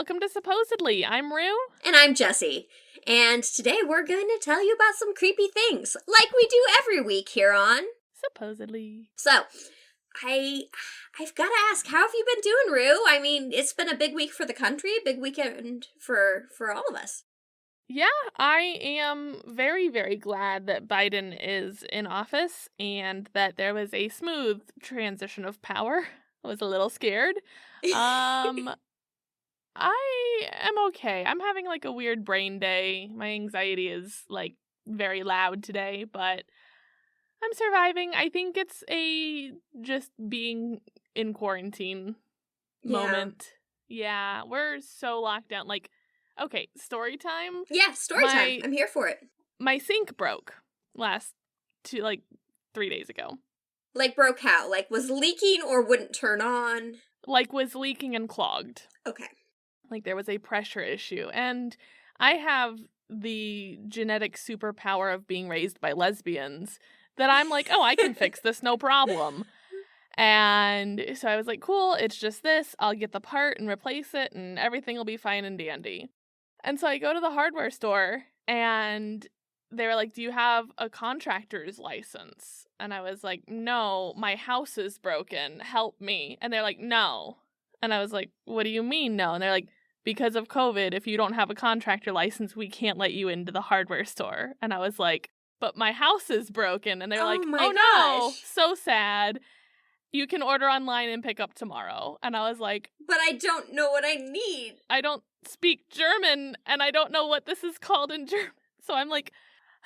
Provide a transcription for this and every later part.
welcome to Supposedly. I'm Rue. And I'm Jessi. And today we're going to tell you about some creepy things, like we do every week here on Supposedly. So, I've got to ask, how have you been doing, Rue? I mean, it's been a big week for the country, a big weekend for all of us. Yeah, I am very, very glad that Biden is in office and that there was a smooth transition of power. I was a little scared. I am okay. I'm having like a weird brain day. My anxiety is like very loud today, but I'm surviving. I think it's a just being in quarantine moment. Yeah, we're so locked down. Like, okay, story time. Yeah, story time. I'm here for it. My sink broke last 3 days ago. Like broke how? Like was leaking or wouldn't turn on? Like was leaking and clogged. Okay. Like there was a pressure issue. And I have the genetic superpower of being raised by lesbians that I'm like, oh, I can fix this, no problem. And so I was like, cool, it's just this. I'll get the part and replace it and everything will be fine and dandy. And so I go to the hardware store and they were like, do you have a contractor's license? And I was like, no, my house is broken. Help me. And they're like, no. And I was like, what do you mean no? And they're like, because of COVID, if you don't have a contractor license, we can't let you into the hardware store. And I was like, but my house is broken. And they're like, oh no, so sad. You can order online and pick up tomorrow. And I was like, but I don't know what I need. I don't speak German and I don't know what this is called in German. So I'm like,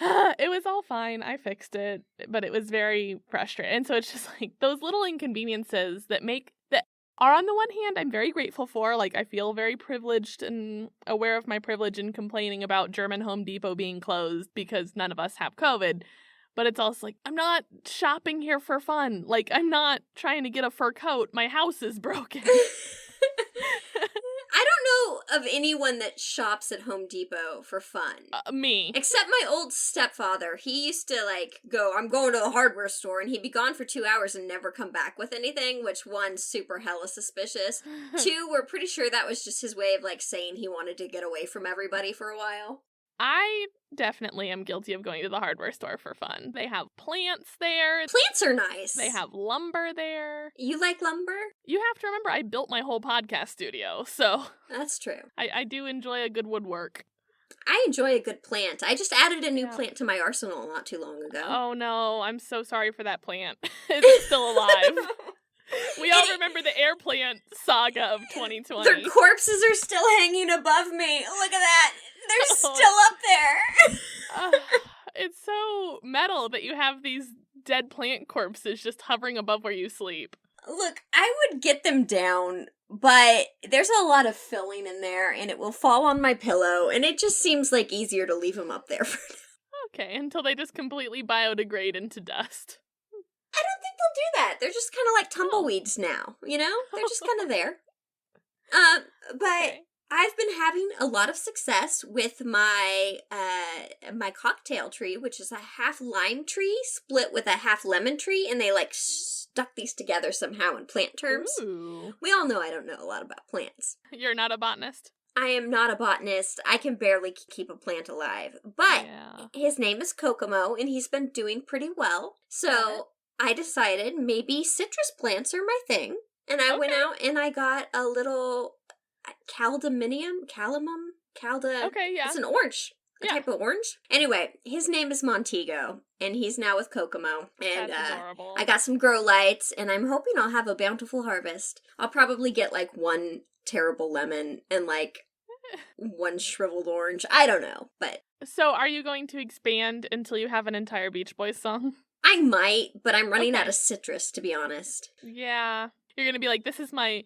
it was all fine. I fixed it, but it was very frustrating. And so it's just like those little inconveniences that are on the one hand, I'm very grateful for. Like, I feel very privileged and aware of my privilege in complaining about German Home Depot being closed because none of us have COVID. But it's also like, I'm not shopping here for fun. Like, I'm not trying to get a fur coat. My house is broken. I don't know of anyone that shops at Home Depot for fun. Me. Except my old stepfather. He used to, go, I'm going to the hardware store, and he'd be gone for 2 hours and never come back with anything, which, one, super hella suspicious. Two, we're pretty sure that was just his way of, saying he wanted to get away from everybody for a while. I definitely am guilty of going to the hardware store for fun. They have plants there. Plants are nice. They have lumber there. You like lumber? You have to remember I built my whole podcast studio, so... That's true. I do enjoy a good woodwork. I enjoy a good plant. I just added a new plant to my arsenal not too long ago. Oh no, I'm so sorry for that plant. It's still alive. We all remember the air plant saga of 2020. Their corpses are still hanging above me. Look at that. They're still up there. It's so metal that you have these dead plant corpses just hovering above where you sleep. Look, I would get them down, but there's a lot of filling in there, and it will fall on my pillow, and it just seems like easier to leave them up there for now. Okay, until they just completely biodegrade into dust. I don't think they'll do that. They're just kind of like tumbleweeds now, you know? They're just kind of there. But... Okay. I've been having a lot of success with my my cocktail tree, which is a half lime tree split with a half lemon tree, and they stuck these together somehow in plant terms. Ooh. We all know I don't know a lot about plants. You're not a botanist? I am not a botanist. I can barely keep a plant alive. But his name is Kokomo, and he's been doing pretty well. So I decided maybe citrus plants are my thing. And I went out and I got a little... Caldaminium? Okay, yeah. It's an orange. A type of orange. Anyway, his name is Montego, and he's now with Kokomo. And that's adorable. I got some grow lights, and I'm hoping I'll have a bountiful harvest. I'll probably get, one terrible lemon and, one shriveled orange. I don't know, but... So, are you going to expand until you have an entire Beach Boys song? I might, but I'm running out of citrus, to be honest. Yeah. You're gonna be like, this is my...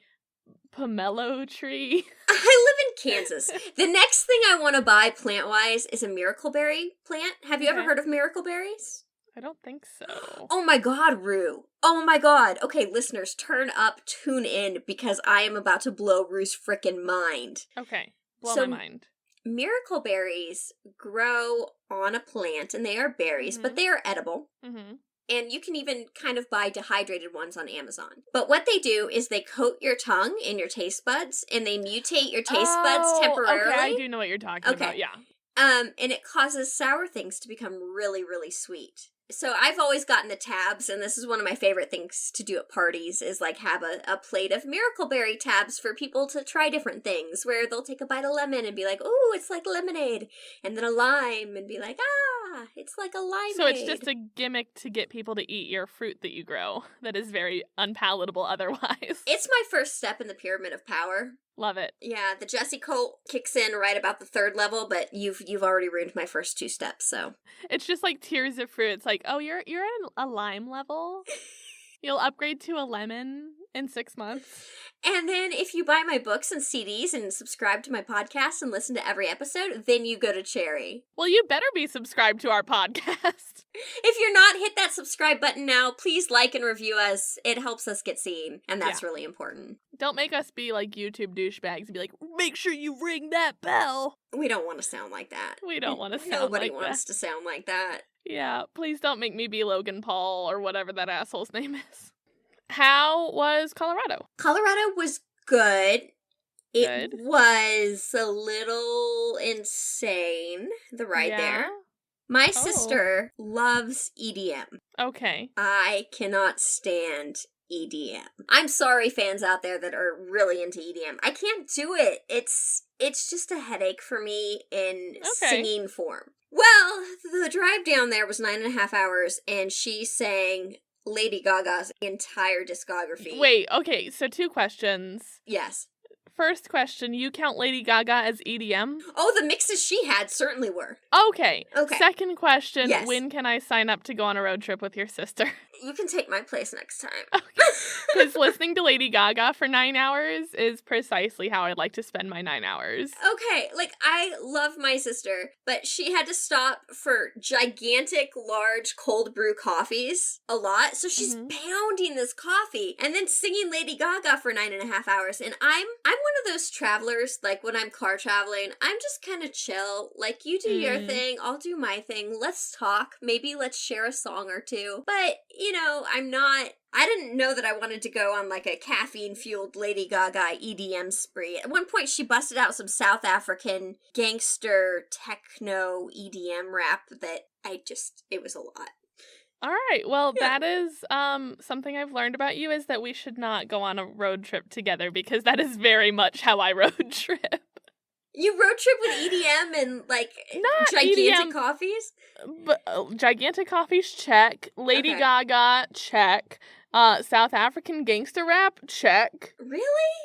pomelo tree. I live in Kansas. The next thing I want to buy plant-wise is a miracleberry plant. Have you ever heard of miracleberries? I don't think so. Oh my god, Rue. Oh my god. Okay, listeners, turn up, tune in, because I am about to blow Rue's frickin' mind. Okay, blow my mind. Miracleberries grow on a plant, and they are berries, but they are edible. Mm-hmm. and you can even kind of buy dehydrated ones on Amazon. But what they do is they coat your tongue in your taste buds, and they mutate your taste buds temporarily. Okay, I do know what you're talking about, yeah. And it causes sour things to become really, really sweet. So I've always gotten the tabs, and this is one of my favorite things to do at parties, is like have a plate of Miracle Berry tabs for people to try different things, where they'll take a bite of lemon and be like, ooh, it's like lemonade, and then a lime and be like, it's like a limeade. So it's just a gimmick to get people to eat your fruit that you grow that is very unpalatable otherwise. It's my first step in the pyramid of power. Love it. Yeah, the Jessi cult kicks in right about the third level, but you've already ruined my first 2 steps, so. It's just like tiers of fruit. It's like, oh, you're at a lime level? You'll upgrade to a lemon in 6 months. And then if you buy my books and CDs and subscribe to my podcast and listen to every episode, then you go to cherry. Well, you better be subscribed to our podcast. If you're not, hit that subscribe button now. Please like and review us. It helps us get seen, and that's really important. Don't make us be like YouTube douchebags and be like, make sure you ring that bell. We don't want to sound like that. We don't want to sound Nobody like that. wants to sound like that. Yeah, please don't make me be Logan Paul or whatever that asshole's name is. How was Colorado? Colorado was good. It Good. was a little insane, the ride there. My sister loves EDM. Okay. I cannot stand EDM. I'm sorry, fans out there that are really into EDM. I can't do it. It's just a headache for me in singing form. Well, the drive down there was 9.5 hours, and she sang Lady Gaga's entire discography. Wait, okay, so 2 questions. Yes. First question, you count Lady Gaga as EDM? Oh, the mixes she had certainly were. Okay. Second question, when can I sign up to go on a road trip with your sister? You can take my place next time. Okay. Because listening to Lady Gaga for 9 hours is precisely how I'd like to spend my 9 hours. Okay, like, I love my sister, but she had to stop for gigantic, large cold brew coffees a lot, so she's pounding this coffee and then singing Lady Gaga for 9.5 hours, and I'm one of those travelers, like, when I'm car traveling, I'm just kind of chill. Like, you do your thing, I'll do my thing, let's talk, maybe let's share a song or two, but, you know, I didn't know that I wanted to go on, like, a caffeine-fueled Lady Gaga EDM spree. At one point, she busted out some South African gangster techno EDM rap that it was a lot. All right. Well, that is something I've learned about you, is that we should not go on a road trip together, because that is very much how I road trip. You road trip with EDM and, like, not gigantic EDM, coffees? But gigantic coffees, check. Lady Gaga, check. South African gangster rap, check. Really?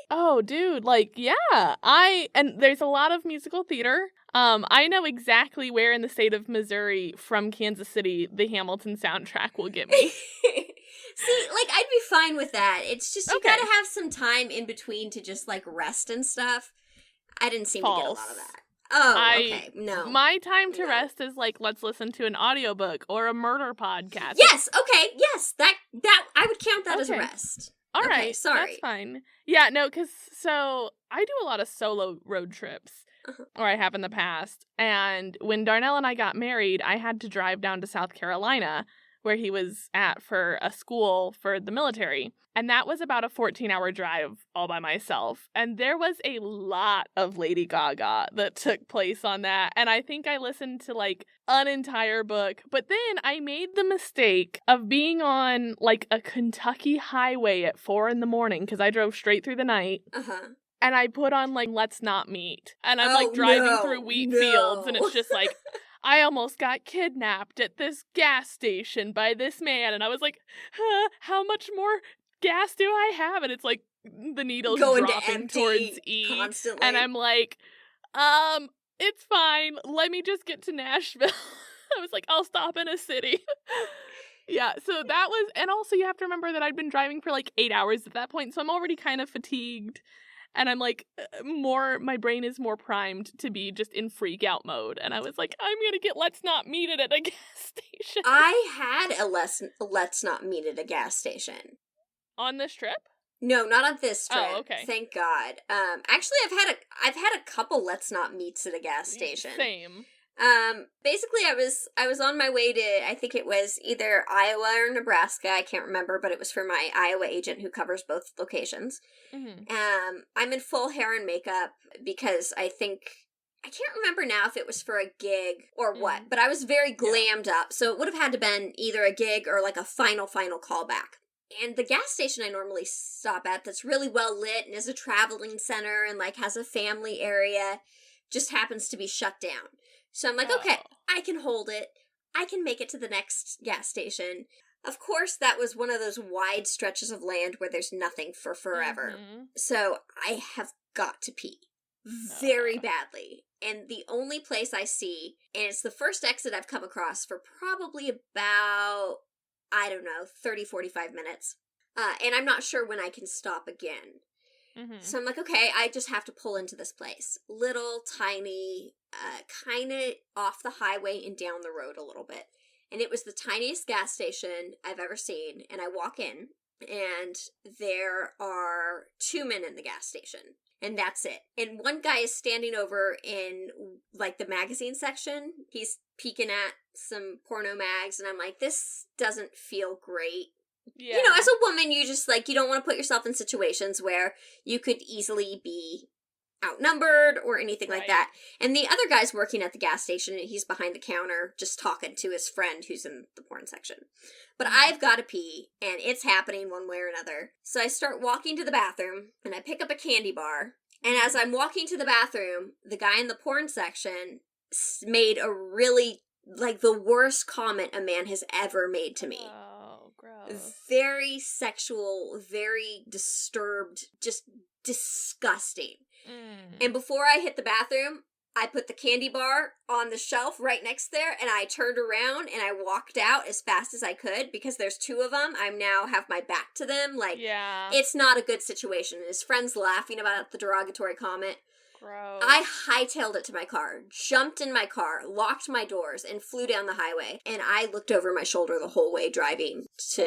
Oh, dude, like, yeah. And there's a lot of musical theater. I know exactly where in the state of Missouri from Kansas City the Hamilton soundtrack will get me. See, like, I'd be fine with that. It's just, you gotta have some time in between to just, like, rest and stuff. I didn't seem to get a lot of that. Oh, okay. No. My time to rest is like, let's listen to an audiobook or a murder podcast. Yes, okay, yes. That I would count that as rest. All right, sorry. That's fine. Yeah, no, because so I do a lot of solo road trips, or I have in the past. And when Darnell and I got married, I had to drive down to South Carolina, where he was at for a school for the military. And that was about a 14-hour drive all by myself. And there was a lot of Lady Gaga that took place on that. And I think I listened to, like, an entire book. But then I made the mistake of being on, like, a Kentucky highway at 4 a.m, because I drove straight through the night. And I put on, like, Let's Not Meet. And I'm, like, driving through wheat fields. And it's just, like, I almost got kidnapped at this gas station by this man. And I was like, how much more gas do I have? And it's like the needle's going dropping towards E constantly. And I'm like, it's fine, let me just get to Nashville. I was like, I'll stop in a city. Yeah, so that was, and also you have to remember that I'd been driving for like 8 hours at that point, so I'm already kind of fatigued, and I'm like, my brain is more primed to be just in freak out mode. And I was like, I'm gonna get Let's Not Meet it at a gas station. I had a Let's Not Meet at a gas station. On this trip? No, not on this trip. Oh, okay. Thank God. Actually, I've had a couple Let's Not Meets at a gas station. Same. Basically I was on my way to, I think it was either Iowa or Nebraska, I can't remember, but it was for my Iowa agent who covers both locations. I'm in full hair and makeup because I can't remember now if it was for a gig or what, but I was very glammed up, so it would have had to been either a gig or like a final callback. And the gas station I normally stop at that's really well lit and is a traveling center and like has a family area just happens to be shut down. So I'm like, okay, I can hold it. I can make it to the next gas station. Of course, that was one of those wide stretches of land where there's nothing for forever. So I have got to pee very badly. And the only place I see, and it's the first exit I've come across for probably about, I don't know, 30, 45 minutes. And I'm not sure when I can stop again. So I'm like, okay, I just have to pull into this place. Little, tiny, kind of off the highway and down the road a little bit. And it was the tiniest gas station I've ever seen. And I walk in, and there are 2 men in the gas station. And that's it. And one guy is standing over in, like, the magazine section. He's peeking at some porno mags, and I'm like, this doesn't feel great. Yeah. You know, as a woman, you just, like, you don't want to put yourself in situations where you could easily be outnumbered or anything like that. And the other guy's working at the gas station, and he's behind the counter just talking to his friend who's in the porn section. But I've got to pee, and it's happening one way or another. So I start walking to the bathroom, and I pick up a candy bar. And as I'm walking to the bathroom, the guy in the porn section made a really, like, the worst comment a man has ever made to me. Oh, gross. Very sexual, very disturbed, just disgusting. And before I hit the bathroom, I put the candy bar on the shelf right next there, and I turned around and I walked out as fast as I could because there's 2 of them. I now have my back to them. Like, it's not a good situation. And his friend's laughing about the derogatory comment. Gross. I hightailed it to my car, jumped in my car, locked my doors, and flew down the highway. And I looked over my shoulder the whole way driving to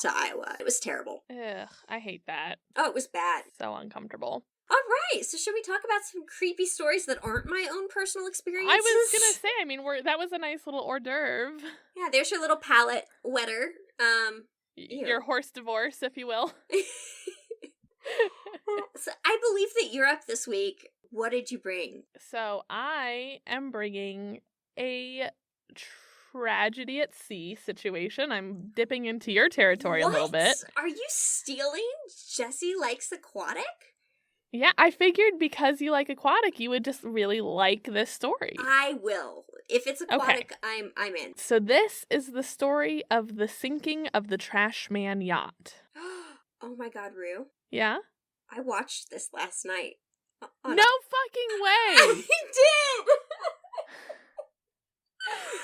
Iowa. It was terrible. Ugh, I hate that. Oh, it was bad. So uncomfortable. All right, so should we talk about some creepy stories that aren't my own personal experiences? I was gonna say, I mean, that was a nice little hors d'oeuvre. Yeah, there's your little palate wetter. Your horse divorce, if you will. So I believe that you're up this week. What did you bring? So I am bringing a tragedy at sea situation. I'm dipping into your territory a little bit. Are you stealing Jessi Likes Aquatic? Yeah, I figured because you like aquatic, you would just really like this story. I will. If it's aquatic, okay. I'm in. So this is the story of the sinking of the Trashman Yacht. Oh my god, Rue. Yeah? I watched this last night. No fucking way! I did!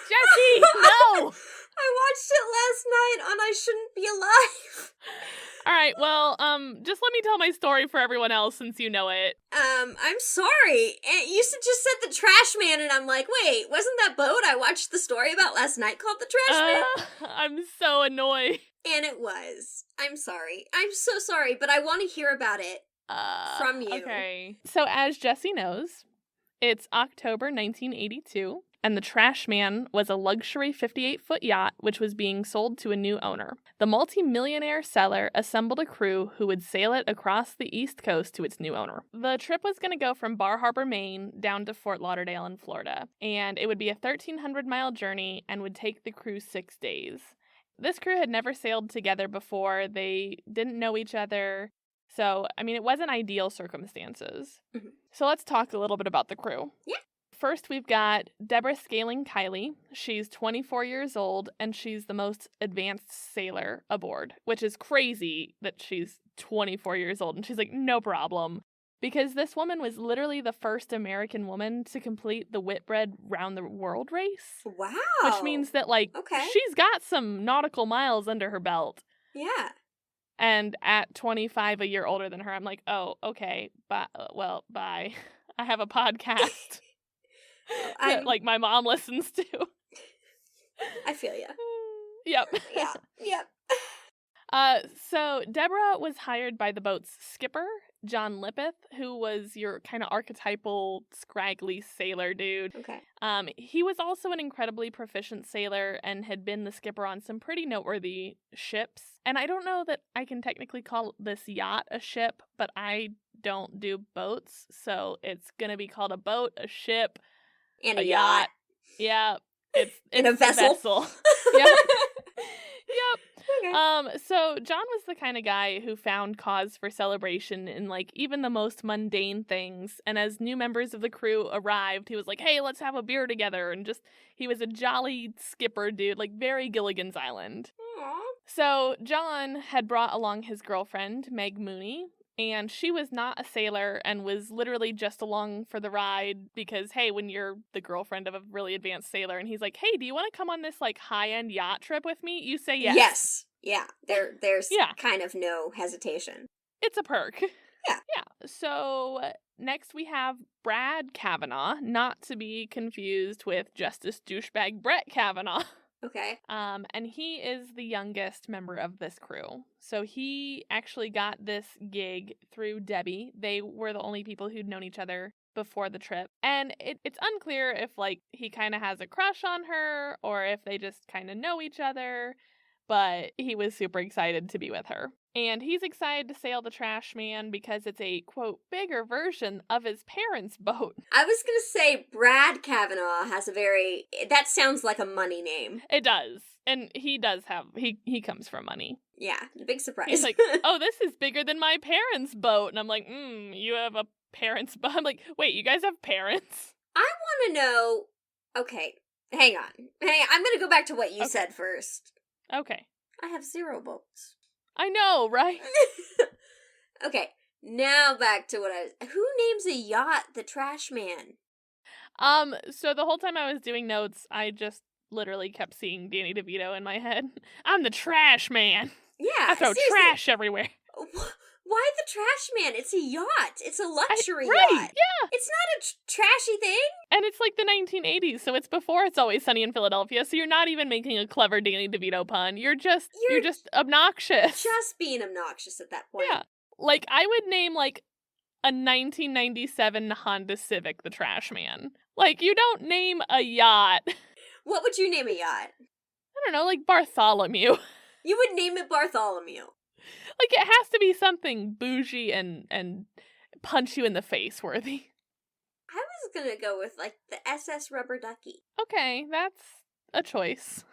Jessi, no! I watched it last night on I Shouldn't Be Alive. All right, well, just let me tell my story for everyone else since you know it. I'm sorry. You just said the trash man, and I'm like, wait, wasn't that boat I watched the story about last night called the Trash Man? I'm so annoyed. And it was. I'm sorry. I'm so sorry, but I want to hear about it from you. Okay. So as Jessi knows, it's October 1982. And the Trashman was a luxury 58-foot yacht which was being sold to a new owner. The multi-millionaire seller assembled a crew who would sail it across the East Coast to its new owner. The trip was going to go from Bar Harbor, Maine, down to Fort Lauderdale in Florida, and it would be a 1,300-mile journey and would take the crew 6 days. This crew had never sailed together before. They didn't know each other, so, I mean, it wasn't ideal circumstances. Mm-hmm. So let's talk a little bit about the crew. Yeah. First, we've got Deborah Scaling Kiley. She's 24 years old, and she's the most advanced sailor aboard, which is crazy that she's 24 years old. And she's like, no problem. Because this woman was literally the first American woman to complete the Whitbread Round the World race. Wow. Which means that, like, she's got some nautical miles under her belt. Yeah. And at 25, a year older than her, I'm like, oh, okay, bye. I have a podcast. That, like, my mom listens to. I feel ya. Yep. Yeah. Yep. So Deborah was hired by the boat's skipper John Lippeth, who was your kind of archetypal, scraggly sailor dude. Okay. He was also an incredibly proficient sailor and had been the skipper on some pretty noteworthy ships. And I don't know that I can technically call this yacht a ship, but I don't do boats, so it's gonna be called a boat, a ship, And a yacht. Yeah, it's In a vessel. Yep. Yep. Okay. So John was the kind of guy who found cause for celebration in like even the most mundane things. And as new members of the crew arrived, he was like, "Hey, let's have a beer together." And he was a jolly skipper dude, like very Gilligan's Island. Aww. So John had brought along his girlfriend, Meg Mooney, and she was not a sailor and was literally just along for the ride because, hey, when you're the girlfriend of a really advanced sailor and he's like, "Hey, do you want to come on this like high-end yacht trip with me?" You say yes. Yes. Yeah. There's Yeah. kind of no hesitation. It's a perk. Yeah. Yeah. So next we have Brad Kavanaugh, not to be confused with Justice Douchebag Brett Kavanaugh. Okay. And he is the youngest member of this crew. So he actually got this gig through Debbie. They were the only people who'd known each other before the trip. And it's unclear if, like, he kind of has a crush on her or if they just kind of know each other. But he was super excited to be with her. And he's excited to sail the Trashman because it's a, quote, bigger version of his parents' boat. I was going to say Brad Kavanaugh has that sounds like a money name. It does. And he does have, he comes from money. Yeah, big surprise. He's like, "Oh, this is bigger than my parents' boat." And I'm like, you have a parents' boat? I'm like, wait, you guys have parents? I want to know, okay, hang on. I'm going to go back to what you said first. Okay. I have 0 boats. I know, right? Okay, now back to who names a yacht the Trashman? So the whole time I was doing notes, I just literally kept seeing Danny DeVito in my head. "I'm the trash man. Yeah, I throw seriously. trash everywhere." Why the Trashman? It's a yacht. It's a luxury right, yacht. Yeah. It's not a trashy thing. And it's like the 1980s, so it's before It's Always Sunny in Philadelphia, so you're not even making a clever Danny DeVito pun. You're just obnoxious. Just being obnoxious at that point. Yeah. Like, I would name, like, a 1997 Honda Civic the Trashman. Like, you don't name a yacht. What would you name a yacht? I don't know, like Bartholomew. You would name it Bartholomew. Like, it has to be something bougie and punch you in the face worthy. I was gonna go with, like, the SS Rubber Ducky. Okay, that's a choice.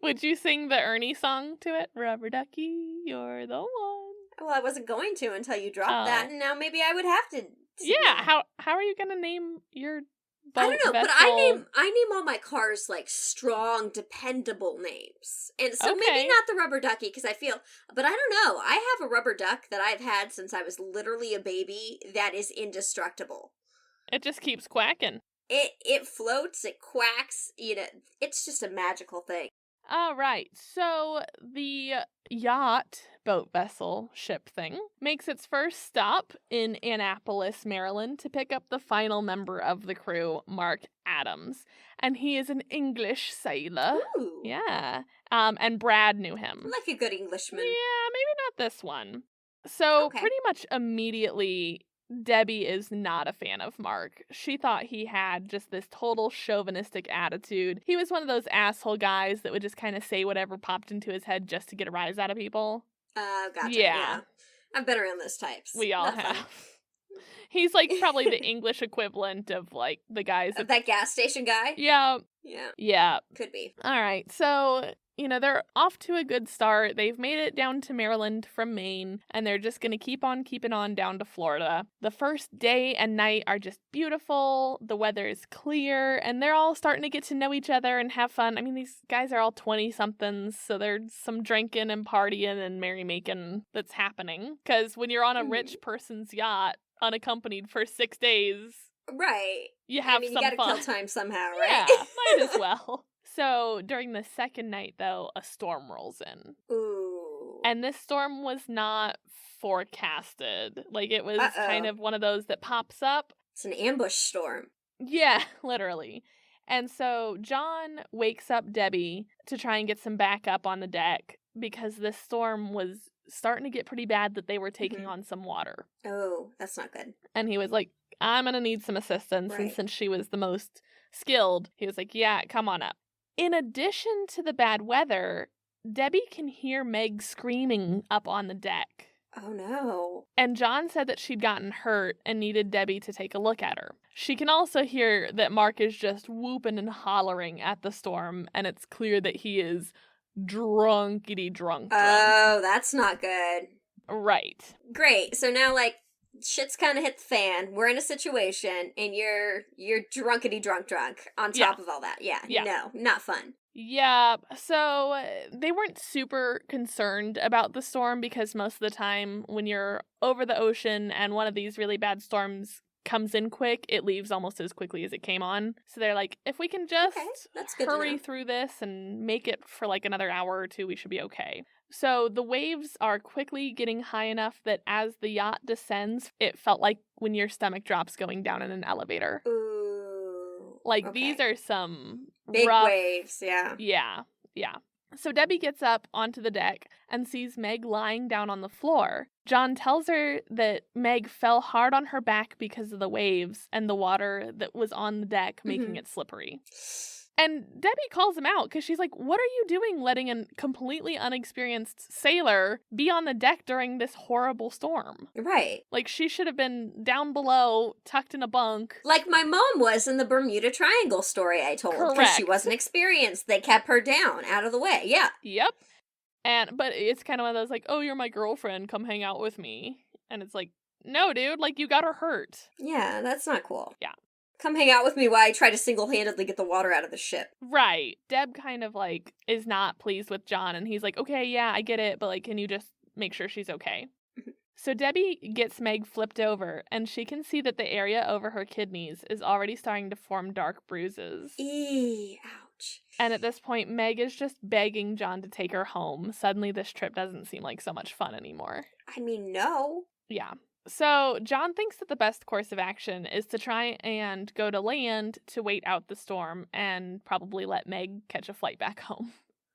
Would you sing the Ernie song to it? "Rubber Ducky, you're the one." Well, I wasn't going to until you dropped that, and now maybe I would have to. Yeah, how are you gonna name your boat? I don't know, vessel? but I name all my cars like strong, dependable names, and so maybe not the Rubber Ducky because I feel, but I don't know. I have a rubber duck that I've had since I was literally a baby that is indestructible. It just keeps quacking. It floats, it quacks, it's just a magical thing. All right, so the yacht, boat vessel, ship thing makes its first stop in Annapolis, Maryland to pick up the final member of the crew, Mark Adams. And he is an English sailor. Ooh. Yeah. And Brad knew him. Like a good Englishman. Yeah, maybe not this one. So pretty much immediately, Debbie is not a fan of Mark. She thought he had just this total chauvinistic attitude. He was one of those asshole guys that would just kind of say whatever popped into his head just to get a rise out of people. Gotcha. Yeah. I've been around those types. We all Not have. fun. He's like probably the English equivalent of like the guys that gas station guy? Yeah. Yeah. Could be. All right. So, they're off to a good start. They've made it down to Maryland from Maine, and they're just going to keep on keeping on down to Florida. The first day and night are just beautiful. The weather is clear, and they're all starting to get to know each other and have fun. I mean, these guys are all 20-somethings, so there's some drinking and partying and merrymaking that's happening. Because when you're on a rich person's yacht, unaccompanied for 6 days, right, you have you some gotta fun. kill time somehow, right? Yeah, might as well. So during the second night, though, a storm rolls in. Ooh. And this storm was not forecasted. Like, it was kind of one of those that pops up. It's an ambush storm. Yeah, literally. And so John wakes up Debbie to try and get some backup on the deck because this storm was starting to get pretty bad that they were taking Mhm. on some water. Oh, that's not good. And he was like, I'm going to need some assistance. And Right. since she was the most skilled, he was like, yeah, come on up. In addition to the bad weather, Debbie can hear Meg screaming up on the deck. Oh, no. And John said that she'd gotten hurt and needed Debbie to take a look at her. She can also hear that Mark is just whooping and hollering at the storm, and it's clear that he is drunk. Oh, that's not good. Right. Great. So now, like, shit's kind of hit the fan. We're in a situation, and you're drunkity drunk on top of all that. Yeah. No, not fun. Yeah, so they weren't super concerned about the storm because most of the time when you're over the ocean and one of these really bad storms comes in quick, it leaves almost as quickly as it came on. So they're like, if we can just that's good hurry through this and make it for like another hour or two, we should be okay. So the waves are quickly getting high enough that as the yacht descends, it felt like when your stomach drops going down in an elevator. Ooh. Like, these are some big rough waves, yeah. Yeah. So Debbie gets up onto the deck and sees Meg lying down on the floor. John tells her that Meg fell hard on her back because of the waves and the water that was on the deck making it slippery. And Debbie calls him out because she's like, what are you doing letting a completely unexperienced sailor be on the deck during this horrible storm? Right. Like, she should have been down below, tucked in a bunk. Like my mom was in the Bermuda Triangle story I told. Because she wasn't experienced. They kept her down, out of the way. Yeah. Yep. But it's kind of one of those like, oh, you're my girlfriend, come hang out with me. And it's like, no, dude, like, you got her hurt. Yeah, that's not cool. Yeah. Come hang out with me while I try to single-handedly get the water out of the ship. Right. Deb kind of, like, is not pleased with John, and he's like, okay, yeah, I get it, but, like, can you just make sure she's okay? So Debbie gets Meg flipped over, and she can see that the area over her kidneys is already starting to form dark bruises. Ouch. And at this point, Meg is just begging John to take her home. Suddenly, this trip doesn't seem like so much fun anymore. I mean, no. Yeah. So John thinks that the best course of action is to try and go to land to wait out the storm and probably let Meg catch a flight back home.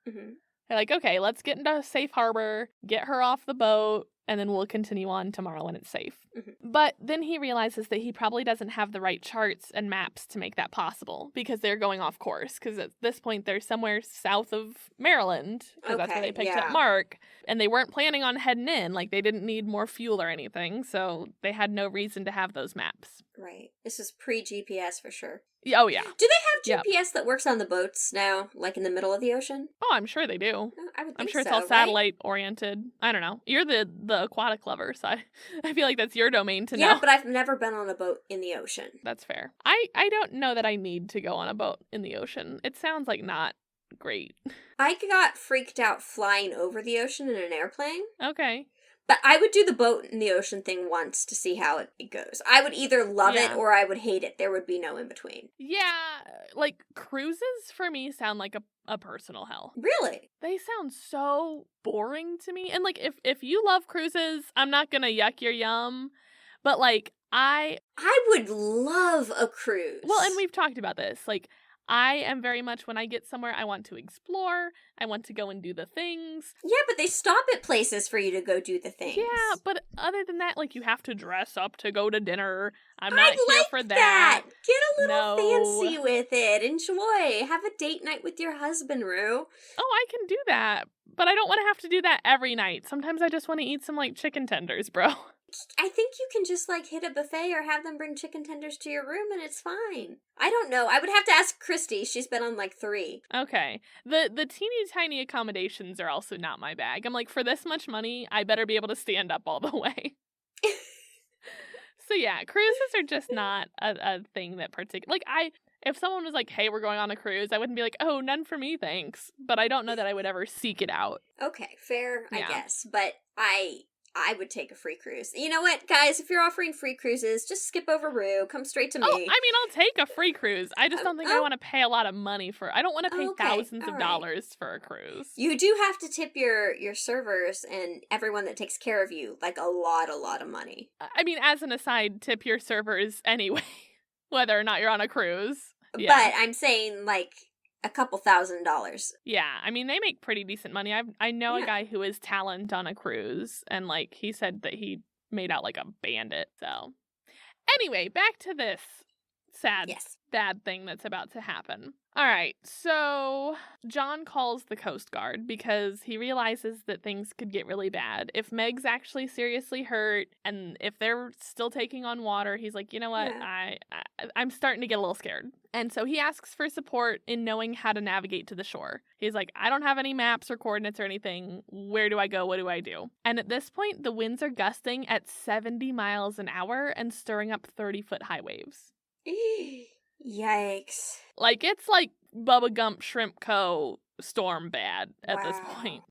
Mm-hmm. They're like, okay, let's get into safe harbor, get her off the boat, and then we'll continue on tomorrow when it's safe. Mm-hmm. But then he realizes that he probably doesn't have the right charts and maps to make that possible because they're going off course. Because at this point, they're somewhere south of Maryland because that's where they picked up Mark. And they weren't planning on heading in. Like, they didn't need more fuel or anything. So they had no reason to have those maps. Right. This is pre-GPS for sure. Oh, yeah. Do they have GPS that works on the boats now, like in the middle of the ocean? Oh, I'm sure they do. I would think I'm sure so, it's all right? satellite oriented. I don't know. You're the aquatic lover, so I feel like that's your domain to know. Yeah, but I've never been on a boat in the ocean. That's fair. I don't know that I need to go on a boat in the ocean. It sounds like not great. I got freaked out flying over the ocean in an airplane. Okay. But I would do the boat in the ocean thing once to see how it goes. I would either love it or I would hate it. There would be no in between. Yeah, like cruises for me sound like a personal hell. Really? They sound so boring to me. And like if you love cruises, I'm not gonna yuck your yum. But like I would love a cruise. Well, and we've talked about this. Like, I am very much, when I get somewhere, I want to explore. I want to go and do the things. Yeah, but they stop at places for you to go do the things. Yeah, but other than that, like, you have to dress up to go to dinner. I'm not here for that. That. Get a little fancy with it. Enjoy. Have a date night with your husband, Rue. Oh, I can do that. But I don't want to have to do that every night. Sometimes I just want to eat some, like, chicken tenders, bro. I think you can just, like, hit a buffet or have them bring chicken tenders to your room and it's fine. I don't know. I would have to ask Christy. She's been on, like, 3. Okay. The teeny tiny accommodations are also not my bag. I'm like, for this much money, I better be able to stand up all the way. So, yeah, cruises are just not a thing that particular... Like, if someone was like, hey, we're going on a cruise, I wouldn't be like, oh, none for me, thanks. But I don't know that I would ever seek it out. Okay, fair, I guess. But I would take a free cruise. You know what, guys? If you're offering free cruises, just skip over Rue. Come straight to me. Oh, I mean, I'll take a free cruise. I just don't think I want to pay a lot of money for... I don't want to pay thousands of dollars for a cruise. You do have to tip your servers and everyone that takes care of you, like, a lot of money. I mean, as an aside, tip your servers anyway, whether or not you're on a cruise. Yeah. But I'm saying, like, a couple $1,000s. Yeah, I mean, they make pretty decent money. I know Yeah. a guy who is talent on a cruise, and, like, he said that he made out like a bandit, so. Anyway, back to this sad, Yes. bad thing that's about to happen. All right, so John calls the Coast Guard because he realizes that things could get really bad. If Meg's actually seriously hurt, and if they're still taking on water, he's like, you know what, Yeah. I'm starting to get a little scared. And so he asks for support in knowing how to navigate to the shore. He's like, I don't have any maps or coordinates or anything. Where do I go? What do I do? And at this point, the winds are gusting at 70 miles an hour and stirring up 30-foot high waves. Yikes. Like, it's like Bubba Gump Shrimp Co. storm bad at this point.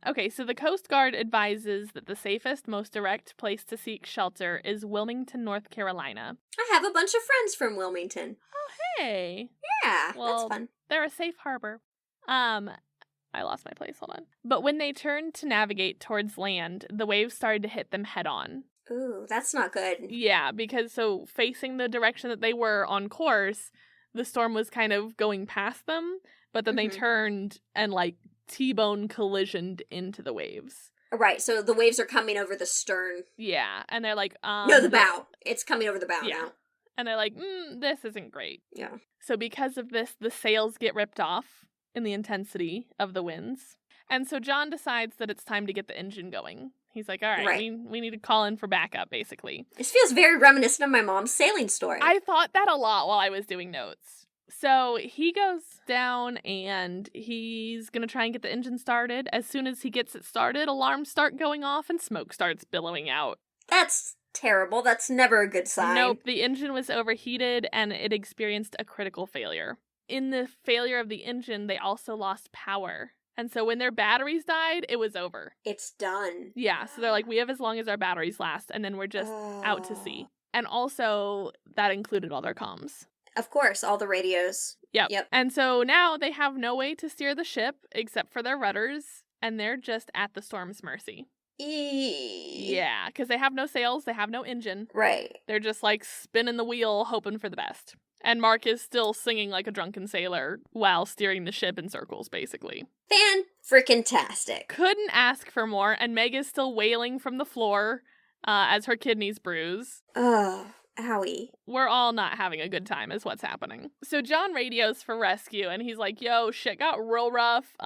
Okay, so the Coast Guard advises that the safest, most direct place to seek shelter is Wilmington, North Carolina. I have a bunch of friends from Wilmington. Oh, hey. Yeah, Well, that's fun. They're a safe harbor. I lost my place, hold on. But when they turned to navigate towards land, the waves started to hit them head on. Ooh, that's not good. Yeah, because so facing the direction that they were on course, the storm was kind of going past them, but then they turned and, like, T-bone collisioned into the waves. Right, so the waves are coming over the stern. Yeah, and they're like, No, the bow. It's coming over the bow now. And they're like, this isn't great. Yeah. So because of this, the sails get ripped off in the intensity of the winds. And so John decides that it's time to get the engine going. He's like, all right, we need to call in for backup, basically. This feels very reminiscent of my mom's sailing story. I thought that a lot while I was doing notes. So he goes down and he's going to try and get the engine started. As soon as he gets it started, alarms start going off and smoke starts billowing out. That's terrible. That's never a good sign. Nope, the engine was overheated and it experienced a critical failure. In the failure of the engine, they also lost power. And so when their batteries died, it was over. It's done. Yeah, so they're like, we have as long as our batteries last, and then we're just out to sea. And also, that included all their comms. Of course, all the radios. Yep. Yep. And so now they have no way to steer the ship except for their rudders, and they're just at the storm's mercy. Yeah, because they have no sails, they have no engine. Right. They're just like spinning the wheel, hoping for the best. And Mark is still singing like a drunken sailor while steering the ship in circles, basically. Fan-freaking-tastic. Couldn't ask for more, and Meg is still wailing from the floor as her kidneys bruise. Oh, owie. We're all not having a good time is what's happening. So John radios for rescue, and he's like, yo, shit got real rough.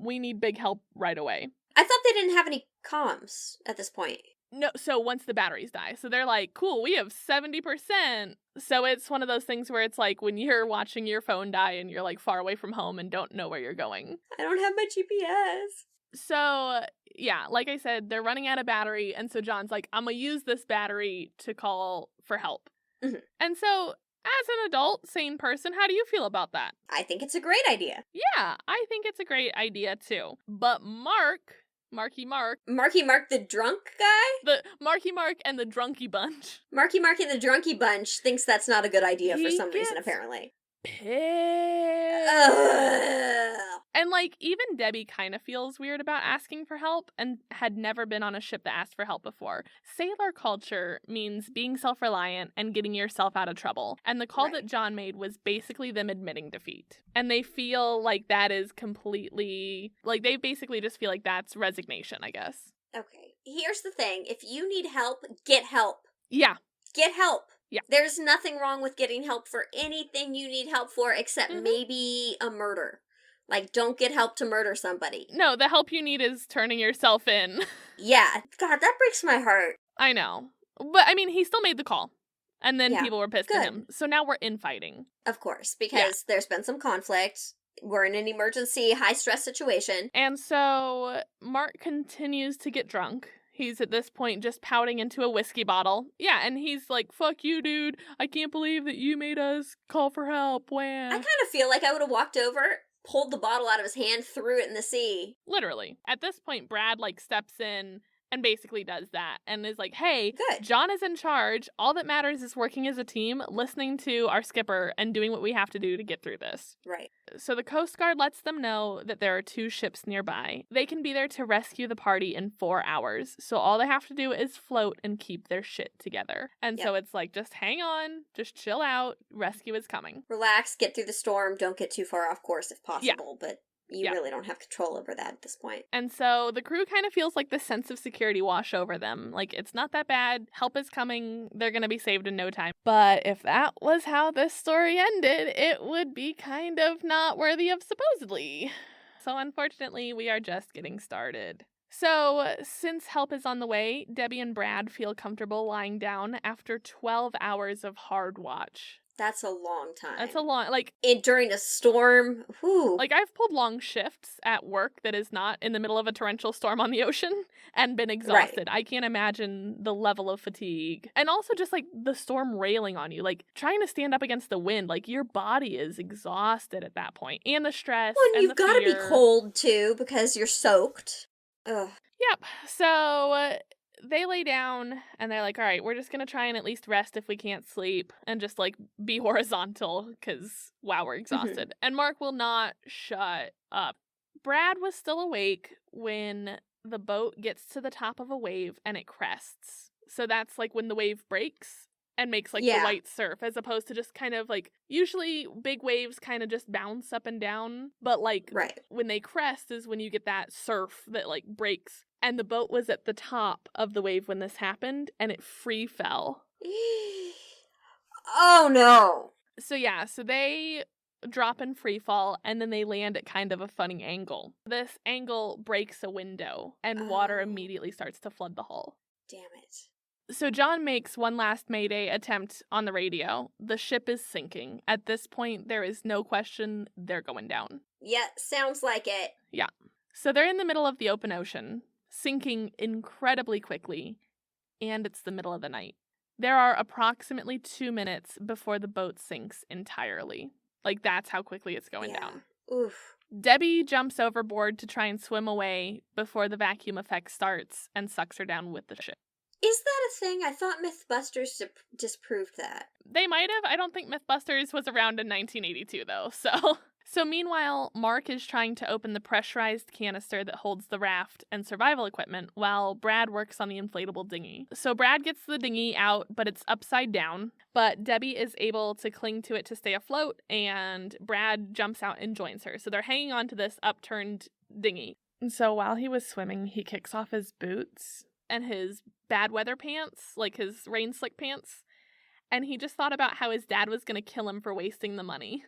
We need big help right away. I thought they didn't have any comms at this point. No, so once the batteries die. So they're like, cool, we have 70%. So it's one of those things where it's like when you're watching your phone die and you're like far away from home and don't know where you're going. I don't have my GPS. So, yeah, like I said, they're running out of battery. And so John's like, I'm going to use this battery to call for help. Mm-hmm. And so as an adult, sane person, how do you feel about that? I think it's a great idea. Yeah, I think it's a great idea too. But Marky Mark, the drunk guy? the Marky Mark and the Drunky bunch. Marky and the drunky bunch thinks that's not a good idea for some reason, gets apparently. Pissed. Ugh. And like even Debbie kind of feels weird about asking for help and had never been on a ship that asked for help before. Sailor culture means being self-reliant and getting yourself out of trouble. And the call that John made was basically them admitting defeat. And they feel like that is completely, like they basically just feel like that's resignation, I guess. Okay, here's the thing. If you need help, get help. Yeah. Get help. Yeah. There's nothing wrong with getting help for anything you need help for except maybe a murder. Like, don't get help to murder somebody. No, the help you need is turning yourself in. Yeah. God, that breaks my heart. I know. But, I mean, he still made the call. And then people were pissed at Good. him. So now we're infighting. Of course, because there's been some conflict. We're in an emergency, high-stress situation. And so Mark continues to get drunk. He's at this point just pouting into a whiskey bottle. Yeah, and he's like, fuck you, dude. I can't believe that you made us call for help. Wham. I kind of feel like I would have walked over, pulled the bottle out of his hand, threw it in the sea. Literally. At this point, Brad, like, steps in and basically does that and is like, hey, Good. John is in charge. All that matters is working as a team, listening to our skipper, and doing what we have to do to get through this. Right. So the Coast Guard lets them know that there are 2 ships nearby. They can be there to rescue the party in 4 hours. So all they have to do is float and keep their shit together. And so it's like, just hang on, just chill out, rescue is coming. Relax, get through the storm, don't get too far off course if possible, but you really don't have control over that at this point. And so the crew kind of feels like the sense of security wash over them. Like, it's not that bad. Help is coming. They're going to be saved in no time. But if that was how this story ended, it would be kind of not worthy of supposedly. So unfortunately, we are just getting started. So, since help is on the way, Debbie and Brad feel comfortable lying down after 12 hours of hard watch. That's a long time. That's a long, like... during a storm, whew. Like, I've pulled long shifts at work that is not in the middle of a torrential storm on the ocean and been exhausted. Right. I can't imagine the level of fatigue. And also just, like, the storm railing on you. Like, trying to stand up against the wind. Like, your body is exhausted at that point. And the stress, well, and you've got to be cold, too, because you're soaked. Ugh. Yep. So... they lay down and they're like, all right, we're just going to try and at least rest if we can't sleep and just like be horizontal because, wow, we're exhausted. And Mark will not shut up. Brad was still awake when the boat gets to the top of a wave and it crests. So that's like when the wave breaks and makes like the white surf, as opposed to just kind of like, usually big waves kind of just bounce up and down. But like when they crest is when you get that surf that like breaks. And the boat was at the top of the wave when this happened, and it free fell. Oh, no. So they drop in free fall, and then they land at kind of a funny angle. This angle breaks a window, and water immediately starts to flood the hull. Damn it. So John makes one last mayday attempt on the radio. The ship is sinking. At this point, there is no question they're going down. Yeah, sounds like it. Yeah. So they're in the middle of the open ocean, sinking incredibly quickly, and it's the middle of the night. There are approximately 2 minutes before the boat sinks entirely. Like, that's how quickly it's going down. Oof. Debbie jumps overboard to try and swim away before the vacuum effect starts and sucks her down with the ship. Is that a thing? I thought Mythbusters disproved that. They might have. I don't think Mythbusters was around in 1982, though, So meanwhile, Mark is trying to open the pressurized canister that holds the raft and survival equipment while Brad works on the inflatable dinghy. So Brad gets the dinghy out, but it's upside down. But Debbie is able to cling to it to stay afloat, and Brad jumps out and joins her. So they're hanging on to this upturned dinghy. And so while he was swimming, he kicks off his boots and his bad weather pants, like his rain slick pants. And he just thought about how his dad was going to kill him for wasting the money.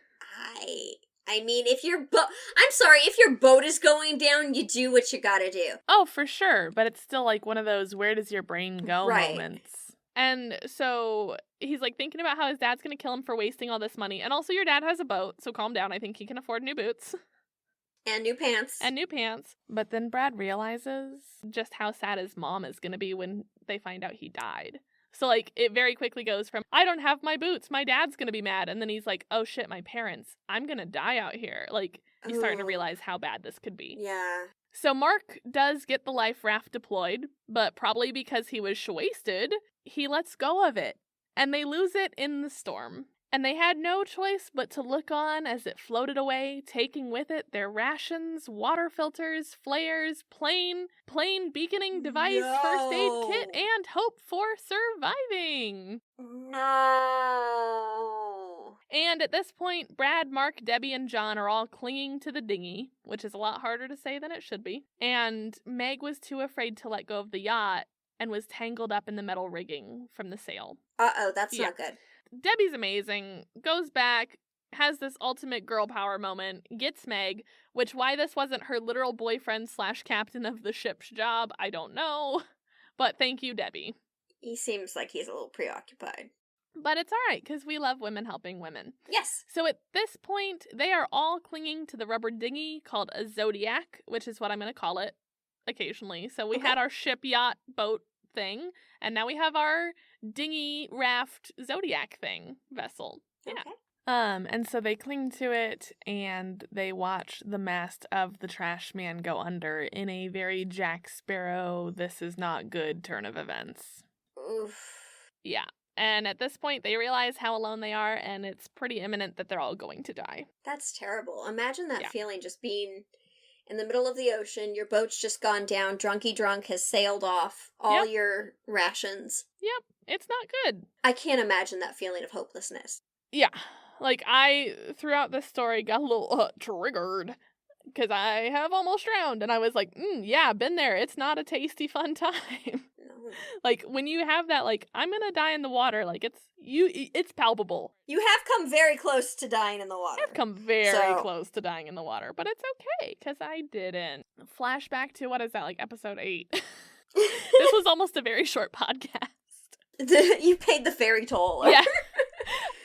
I mean, if your boat is going down, you do what you gotta do. Oh, for sure. But it's still like one of those, where does your brain go moments. And so he's like thinking about how his dad's going to kill him for wasting all this money. And also your dad has a boat, so calm down. I think he can afford new boots. And new pants. But then Brad realizes just how sad his mom is going to be when they find out he died. So, like, it very quickly goes from, I don't have my boots, my dad's gonna be mad, and then he's like, oh shit, my parents, I'm gonna die out here. Like, he's starting to realize how bad this could be. Yeah. So Mark does get the life raft deployed, but probably because he was wasted, he lets go of it, and they lose it in the storm. And they had no choice but to look on as it floated away, taking with it their rations, water filters, flares, plane beaconing device, first aid kit, and hope for surviving. No. And at this point, Brad, Mark, Debbie, and John are all clinging to the dinghy, which is a lot harder to say than it should be. And Meg was too afraid to let go of the yacht and was tangled up in the metal rigging from the sail. Uh-oh, that's not good. Debbie's amazing, goes back, has this ultimate girl power moment, gets Meg, which why this wasn't her literal boyfriend / captain of the ship's job, I don't know. But thank you, Debbie. He seems like he's a little preoccupied. But it's alright, because we love women helping women. Yes. So at this point, they are all clinging to the rubber dinghy called a Zodiac, which is what I'm going to call it occasionally. So we had our ship, yacht, boat thing, and now we have our dinghy, raft, Zodiac thing, vessel. Yeah. Okay. And so they cling to it, and they watch the mast of the trash man go under in a very Jack Sparrow, this is not good turn of events. Oof. Yeah. And at this point, they realize how alone they are, and it's pretty imminent that they're all going to die. That's terrible. Imagine that Yeah. feeling, just being in the middle of the ocean, your boat's just gone down, Drunky Drunk has sailed off, all your rations. Yep, it's not good. I can't imagine that feeling of hopelessness. Yeah. Like, I, throughout this story, got a little triggered, because I have almost drowned, and I was like, yeah, been there. It's not a tasty, fun time. No. Like, when you have that, like, I'm gonna die in the water, like, it's palpable. You have come very close to dying in the water. I've come very close to dying in the water, but it's okay, because I didn't. Flashback to, what is that, like, episode 8? This was almost a very short podcast. You paid the ferry toll. Yeah.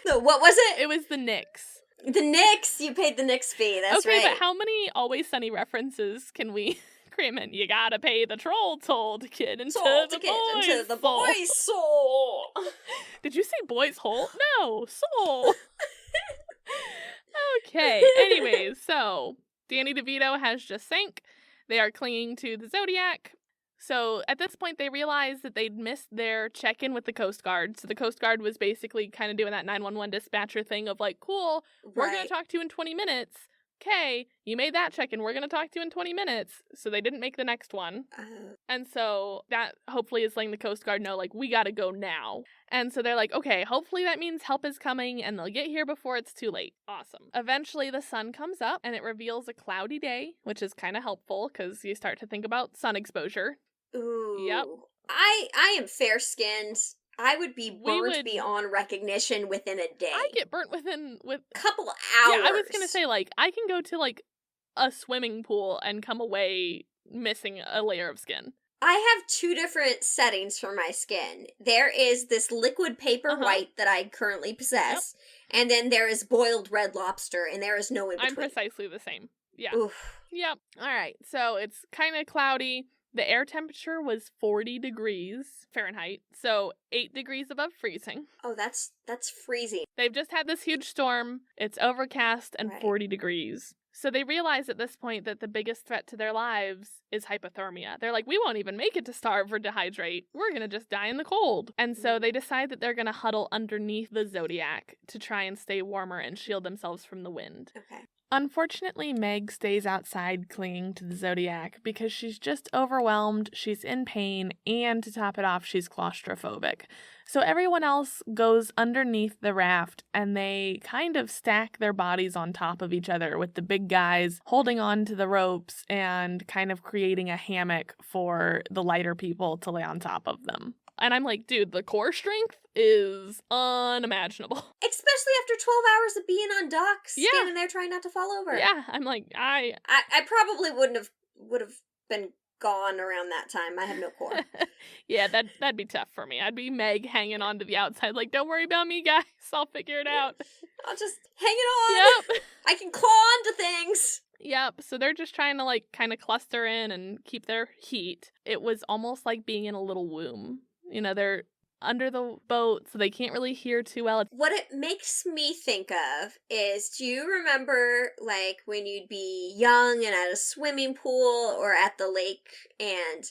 So what was it? It was the Knicks. The Knicks. You paid the Knicks fee. That's right. Okay, but how many Always Sunny references can we cram in? You gotta pay the troll toll to get into the boys' soul. Did you say boys' hole? No, soul. Okay, anyways, so Danny DeVito has just sank. They are clinging to the Zodiac. So at this point, they realized that they'd missed their check-in with the Coast Guard. So the Coast Guard was basically kind of doing that 911 dispatcher thing of like, cool, we're going to talk to you in 20 minutes. Okay, you made that check-in. We're going to talk to you in 20 minutes. So they didn't make the next one. And so that hopefully is letting the Coast Guard know, like, we got to go now. And so they're like, okay, hopefully that means help is coming and they'll get here before it's too late. Awesome. Eventually the sun comes up and it reveals a cloudy day, which is kind of helpful because you start to think about sun exposure. Ooh. Yep. I am fair-skinned. I would be burnt beyond recognition within a day. I get burnt with a couple hours. Yeah, I was gonna say, like, I can go to, like, a swimming pool and come away missing a layer of skin. I have 2 different settings for my skin. There is this liquid paper white that I currently possess, and then there is boiled Red Lobster, and there is no in between. I'm precisely the same. Yeah. Oof. Yep. Alright, so it's kind of cloudy. The air temperature was 40 degrees Fahrenheit, so 8 degrees above freezing. Oh, that's freezing. They've just had this huge storm. It's overcast and 40 degrees. So they realize at this point that the biggest threat to their lives is hypothermia. They're like, we won't even make it to starve or dehydrate. We're going to just die in the cold. And so they decide that they're going to huddle underneath the Zodiac to try and stay warmer and shield themselves from the wind. Okay. Unfortunately, Meg stays outside clinging to the Zodiac because she's just overwhelmed, she's in pain, and to top it off, she's claustrophobic. So everyone else goes underneath the raft and they kind of stack their bodies on top of each other with the big guys holding on to the ropes and kind of creating a hammock for the lighter people to lay on top of them. And I'm like, dude, the core strength is unimaginable. Especially after 12 hours of being on dock, standing there trying not to fall over. Yeah, I'm like, I probably would have been gone around that time. I have no core. Yeah, that'd be tough for me. I'd be Meg hanging on to the outside, like, don't worry about me, guys. I'll figure it out. I'll just hang it on. Yep. I can claw onto things. Yep, so they're just trying to, like, kind of cluster in and keep their heat. It was almost like being in a little womb. You know, they're under the boat, so they can't really hear too well. What it makes me think of is, do you remember, like, when you'd be young and at a swimming pool or at the lake and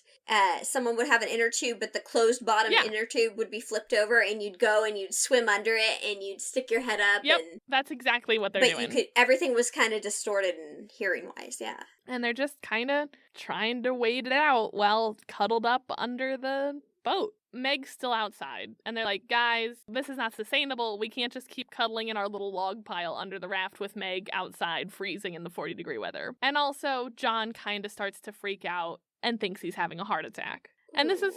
someone would have an inner tube, but the closed bottom inner tube would be flipped over and you'd go and you'd swim under it and you'd stick your head up? Yep, that's exactly what they're doing. But everything was kind of distorted and hearing-wise, yeah. And they're just kind of trying to wait it out while cuddled up under the boat. Meg's still outside, and they're like, guys, this is not sustainable. We can't just keep cuddling in our little log pile under the raft with Meg outside freezing in the 40-degree weather. And also, John kind of starts to freak out and thinks he's having a heart attack. And this is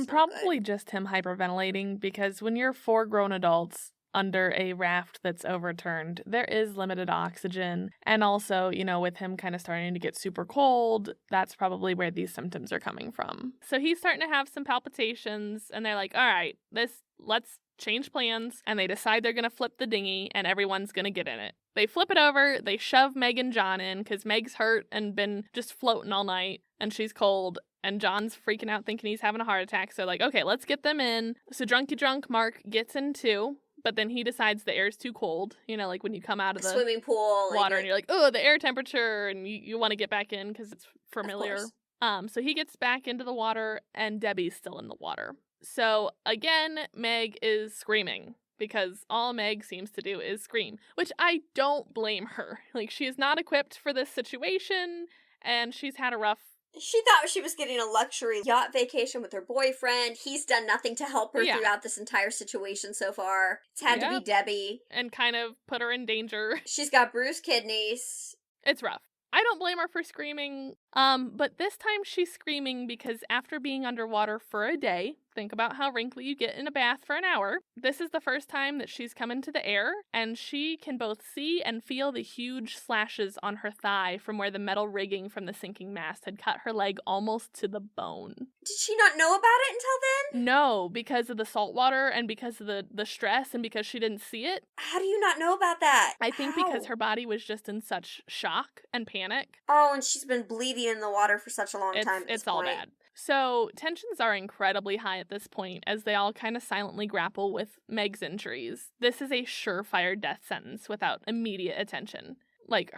probably just him hyperventilating, because when you're 4 grown adults under a raft that's overturned, there is limited oxygen. And also, you know, with him kind of starting to get super cold, that's probably where these symptoms are coming from. So he's starting to have some palpitations, and they're like, all right, let's change plans. And they decide they're going to flip the dinghy and everyone's going to get in it. They flip it over, they shove Meg and John in because Meg's hurt and been just floating all night and she's cold. And John's freaking out thinking he's having a heart attack. So like, okay, let's get them in. So Drunky Drunk Mark gets in too. but then he decides the air's too cold. You know, like when you come out of the swimming pool water and you're like, oh, the air temperature, and you want to get back in because it's familiar. Of course. So he gets back into the water, and Debbie's still in the water. So again, Meg is screaming because all Meg seems to do is scream, which I don't blame her. Like, she is not equipped for this situation, and she's had a rough... She thought she was getting a luxury yacht vacation with her boyfriend. He's done nothing to help her throughout this entire situation so far. It's had to be Debbie. And kind of put her in danger. She's got bruised kidneys. It's rough. I don't blame her for screaming, but this time she's screaming because after being underwater for a day, think about how wrinkly you get in a bath for an hour, this is the first time that she's come into the air, and she can both see and feel the huge slashes on her thigh from where the metal rigging from the sinking mast had cut her leg almost to the bone. Did she not know about it until then? No, because of the salt water and because of the stress and because she didn't see it. How do you not know about that? I think because her body was just in such shock and panic. Oh, and she's been bleeding in the water for such a long time. It's all bad. So tensions are incredibly high at this point as they all kind of silently grapple with Meg's injuries. This is a surefire death sentence without immediate attention. Like,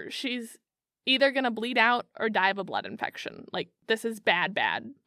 she's either gonna bleed out or die of a blood infection. Like, this is bad,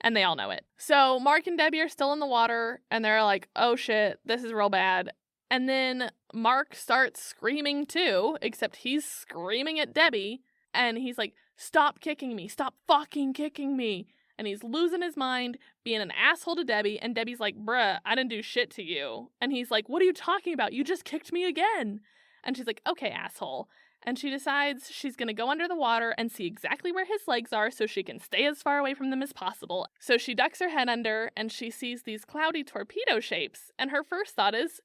and they all know it. So Mark and Debbie are still in the water, and they're like, oh shit, this is real bad. And then Mark starts screaming too, except he's screaming at Debbie, and he's like, stop kicking me, stop fucking kicking me. And he's losing his mind, being an asshole to Debbie, and Debbie's like, bruh, I didn't do shit to you. And he's like, what are you talking about? You just kicked me again. And she's like, okay, asshole. And she decides she's going to go under the water and see exactly where his legs are so she can stay as far away from them as possible. So she ducks her head under, and she sees these cloudy torpedo shapes, and her first thought is,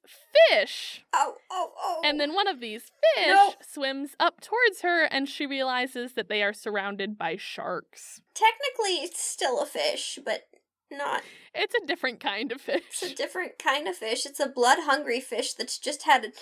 fish! Oh. And then one of these fish swims up towards her, and she realizes that they are surrounded by sharks. Technically, it's still a fish, but not... It's a different kind of fish. It's a different kind of fish. It's a blood-hungry fish that's just had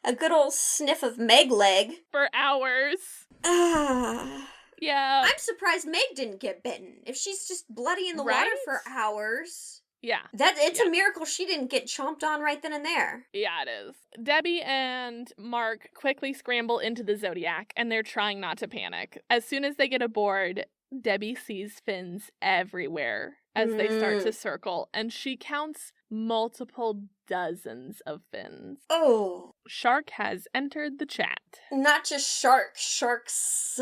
a good old sniff of Meg leg. For hours. Yeah. I'm surprised Meg didn't get bitten. If she's just bloody in the water for hours... Yeah. It's a miracle she didn't get chomped on right then and there. Yeah, it is. Debbie and Mark quickly scramble into the Zodiac, and they're trying not to panic. As soon as they get aboard, Debbie sees fins everywhere as they start to circle, and she counts multiple dozens of fins. Oh. Shark has entered the chat. Not just sharks.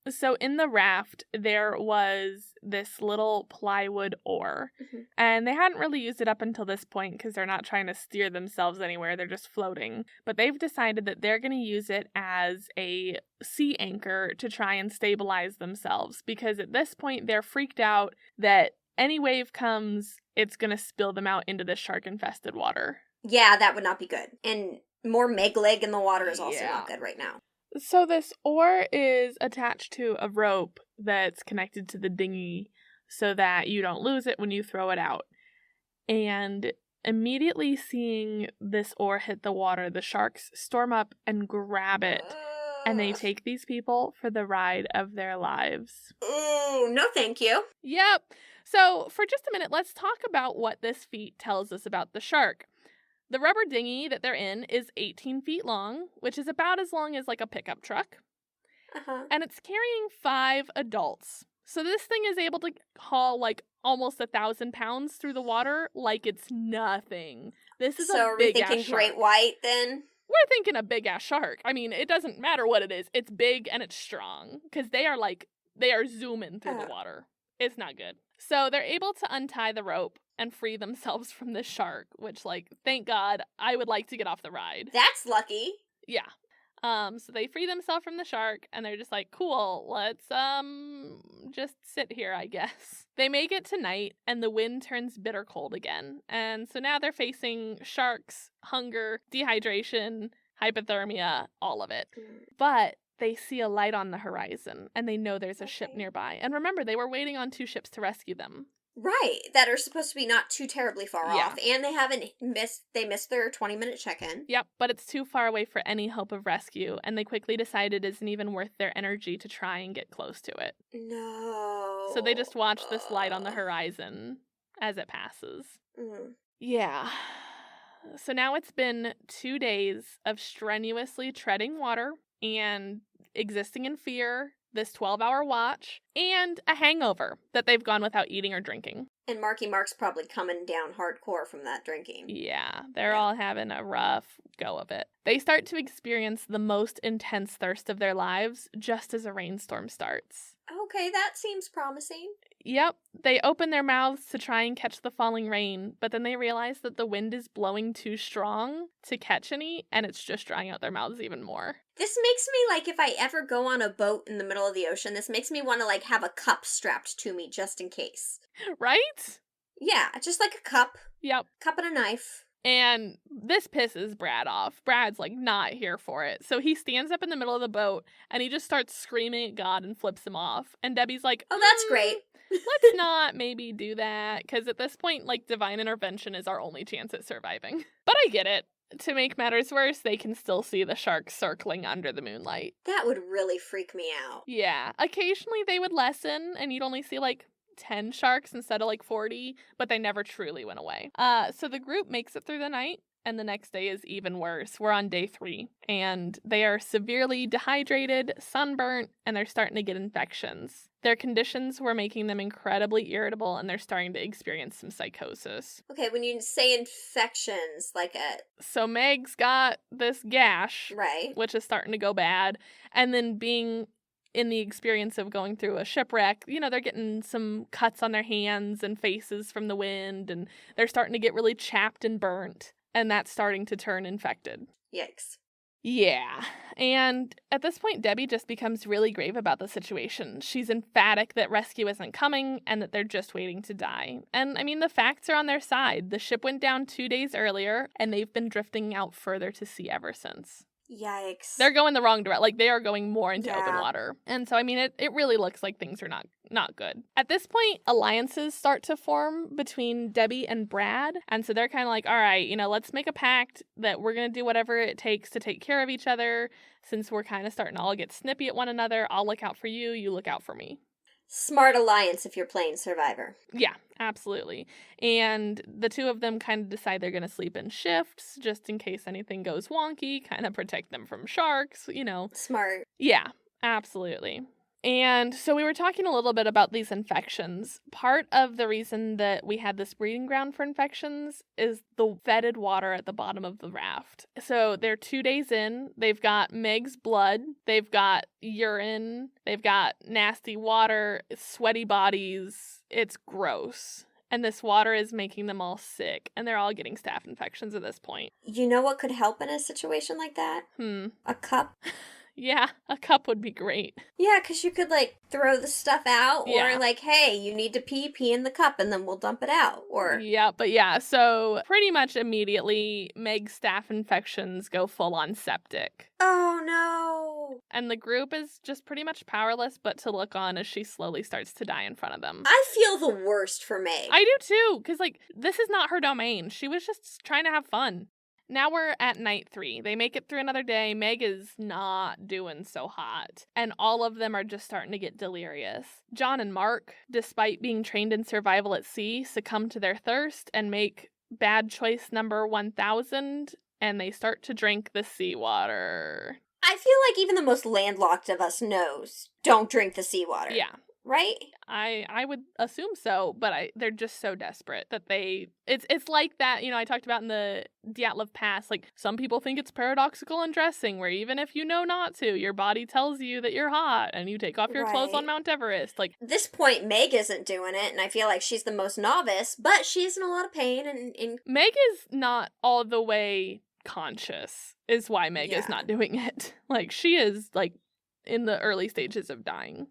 So in the raft, there was this little plywood oar, and they hadn't really used it up until this point because they're not trying to steer themselves anywhere, they're just floating. But they've decided that they're going to use it as a sea anchor to try and stabilize themselves, because at this point they're freaked out that any wave comes, it's going to spill them out into the shark-infested water. Yeah, that would not be good. And more Meg leg in the water is also not good right now. So this oar is attached to a rope that's connected to the dinghy so that you don't lose it when you throw it out. And immediately seeing this oar hit the water, the sharks storm up and grab it. And they take these people for the ride of their lives. Ooh, no thank you. Yep. So for just a minute, let's talk about what this feat tells us about the shark. The rubber dinghy that they're in is 18 feet long, which is about as long as like a pickup truck. And it's carrying 5 adults. So this thing is able to haul like almost 1,000 pounds through the water like it's nothing. This is a big ass shark. So are we thinking great white then? We're thinking a big ass shark. I mean, it doesn't matter what it is. It's big and it's strong because they are zooming through the water. It's not good. So they're able to untie the rope and free themselves from this shark, which, like, thank God, I would like to get off the ride. That's lucky. Yeah. So they free themselves from the shark, and they're just like, cool, let's, just sit here, I guess. They make it to night, and the wind turns bitter cold again. And so now they're facing sharks, hunger, dehydration, hypothermia, all of it. But they see a light on the horizon, and they know there's a ship nearby. And remember, they were waiting on 2 ships to rescue them. Right, that are supposed to be not too terribly far off. And they missed their 20-minute check-in. Yep, but it's too far away for any hope of rescue, and they quickly decide it isn't even worth their energy to try and get close to it. No. So they just watch this light on the horizon as it passes. Yeah. So now it's been 2 days of strenuously treading water and existing in fear, this 12-hour watch, and a hangover that they've gone without eating or drinking. And Marky Mark's probably coming down hardcore from that drinking. Yeah, they're all having a rough go of it. They start to experience the most intense thirst of their lives just as a rainstorm starts. Okay, that seems promising. Yep, they open their mouths to try and catch the falling rain, but then they realize that the wind is blowing too strong to catch any, and it's just drying out their mouths even more. This makes me, like, if I ever go on a boat in the middle of the ocean, this makes me want to, like, have a cup strapped to me just in case. Right? Yeah, just like a cup. Yep. Cup and a knife. And this pisses Brad off. Brad's, like, not here for it. So he stands up in the middle of the boat, and he just starts screaming at God and flips him off. And Debbie's like, oh, that's great. Let's not maybe do that, because at this point, like, divine intervention is our only chance at surviving. But I get it. To make matters worse, they can still see the sharks circling under the moonlight. That would really freak me out. Yeah. Occasionally they would lessen, and you'd only see, like, 10 sharks instead of, like, 40, but they never truly went away. So the group makes it through the night, and the next day is even worse. We're on day 3, and they are severely dehydrated, sunburnt, and they're starting to get infections. Their conditions were making them incredibly irritable, and they're starting to experience some psychosis. Okay, when you say infections, like a... So Meg's got this gash, right, which is starting to go bad, and then being in the experience of going through a shipwreck, you know, they're getting some cuts on their hands and faces from the wind, and they're starting to get really chapped and burnt, and that's starting to turn infected. Yikes. Yeah, and at this point, Debbie just becomes really grave about the situation. She's emphatic that rescue isn't coming and that they're just waiting to die. And, I mean, the facts are on their side. The ship went down 2 days earlier, and they've been drifting out further to sea ever since. Yikes. They're going the wrong direction. Like, they are going more into open water. And so, I mean, it really looks like things are not good. At this point, alliances start to form between Debbie and Brad. And so they're kind of like, all right, you know, let's make a pact that we're going to do whatever it takes to take care of each other. Since we're kind of starting to all get snippy at one another, I'll look out for you, you look out for me. Smart alliance if you're playing Survivor. Yeah, absolutely. And the two of them kind of decide they're going to sleep in shifts just in case anything goes wonky, kind of protect them from sharks, you know. Smart. Yeah, absolutely. And so we were talking a little bit about these infections. Part of the reason that we had this breeding ground for infections is the fetid water at the bottom of the raft. So they're 2 days in. They've got Meg's blood. They've got urine. They've got nasty water, sweaty bodies. It's gross. And this water is making them all sick. And they're all getting staph infections at this point. You know what could help in a situation like that? A cup. Yeah, a cup would be great. Yeah, because you could, like, throw the stuff out, Yeah. or, like, hey, you need to pee in the cup, and then we'll dump it out, or... Yeah, but yeah, so pretty much immediately, Meg's staph infections go full-on septic. Oh, no! And the group is just pretty much powerless but to look on as she slowly starts to die in front of them. I feel the worst for Meg. I do too, because, like, this is not her domain. She was just trying to have fun. Now we're at night 3. They make it through another day. Meg is not doing so hot. And all of them are just starting to get delirious. John and Mark, despite being trained in survival at sea, succumb to their thirst and make bad choice number 1000, and they start to drink the seawater. I feel like even the most landlocked of us knows, don't drink the seawater. Yeah. Right? I would assume so, but they're just so desperate that it's like that, you know, I talked about in the Dyatlov Pass, like, some people think it's paradoxical undressing, where even if you know not to, your body tells you that you're hot, and you take off your clothes on Mount Everest. Like, at this point, Meg isn't doing it, and I feel like she's the most novice, but she's in a lot of pain, and... Meg is not all the way conscious, is why Meg is not doing it. Like, she is, like, in the early stages of dying.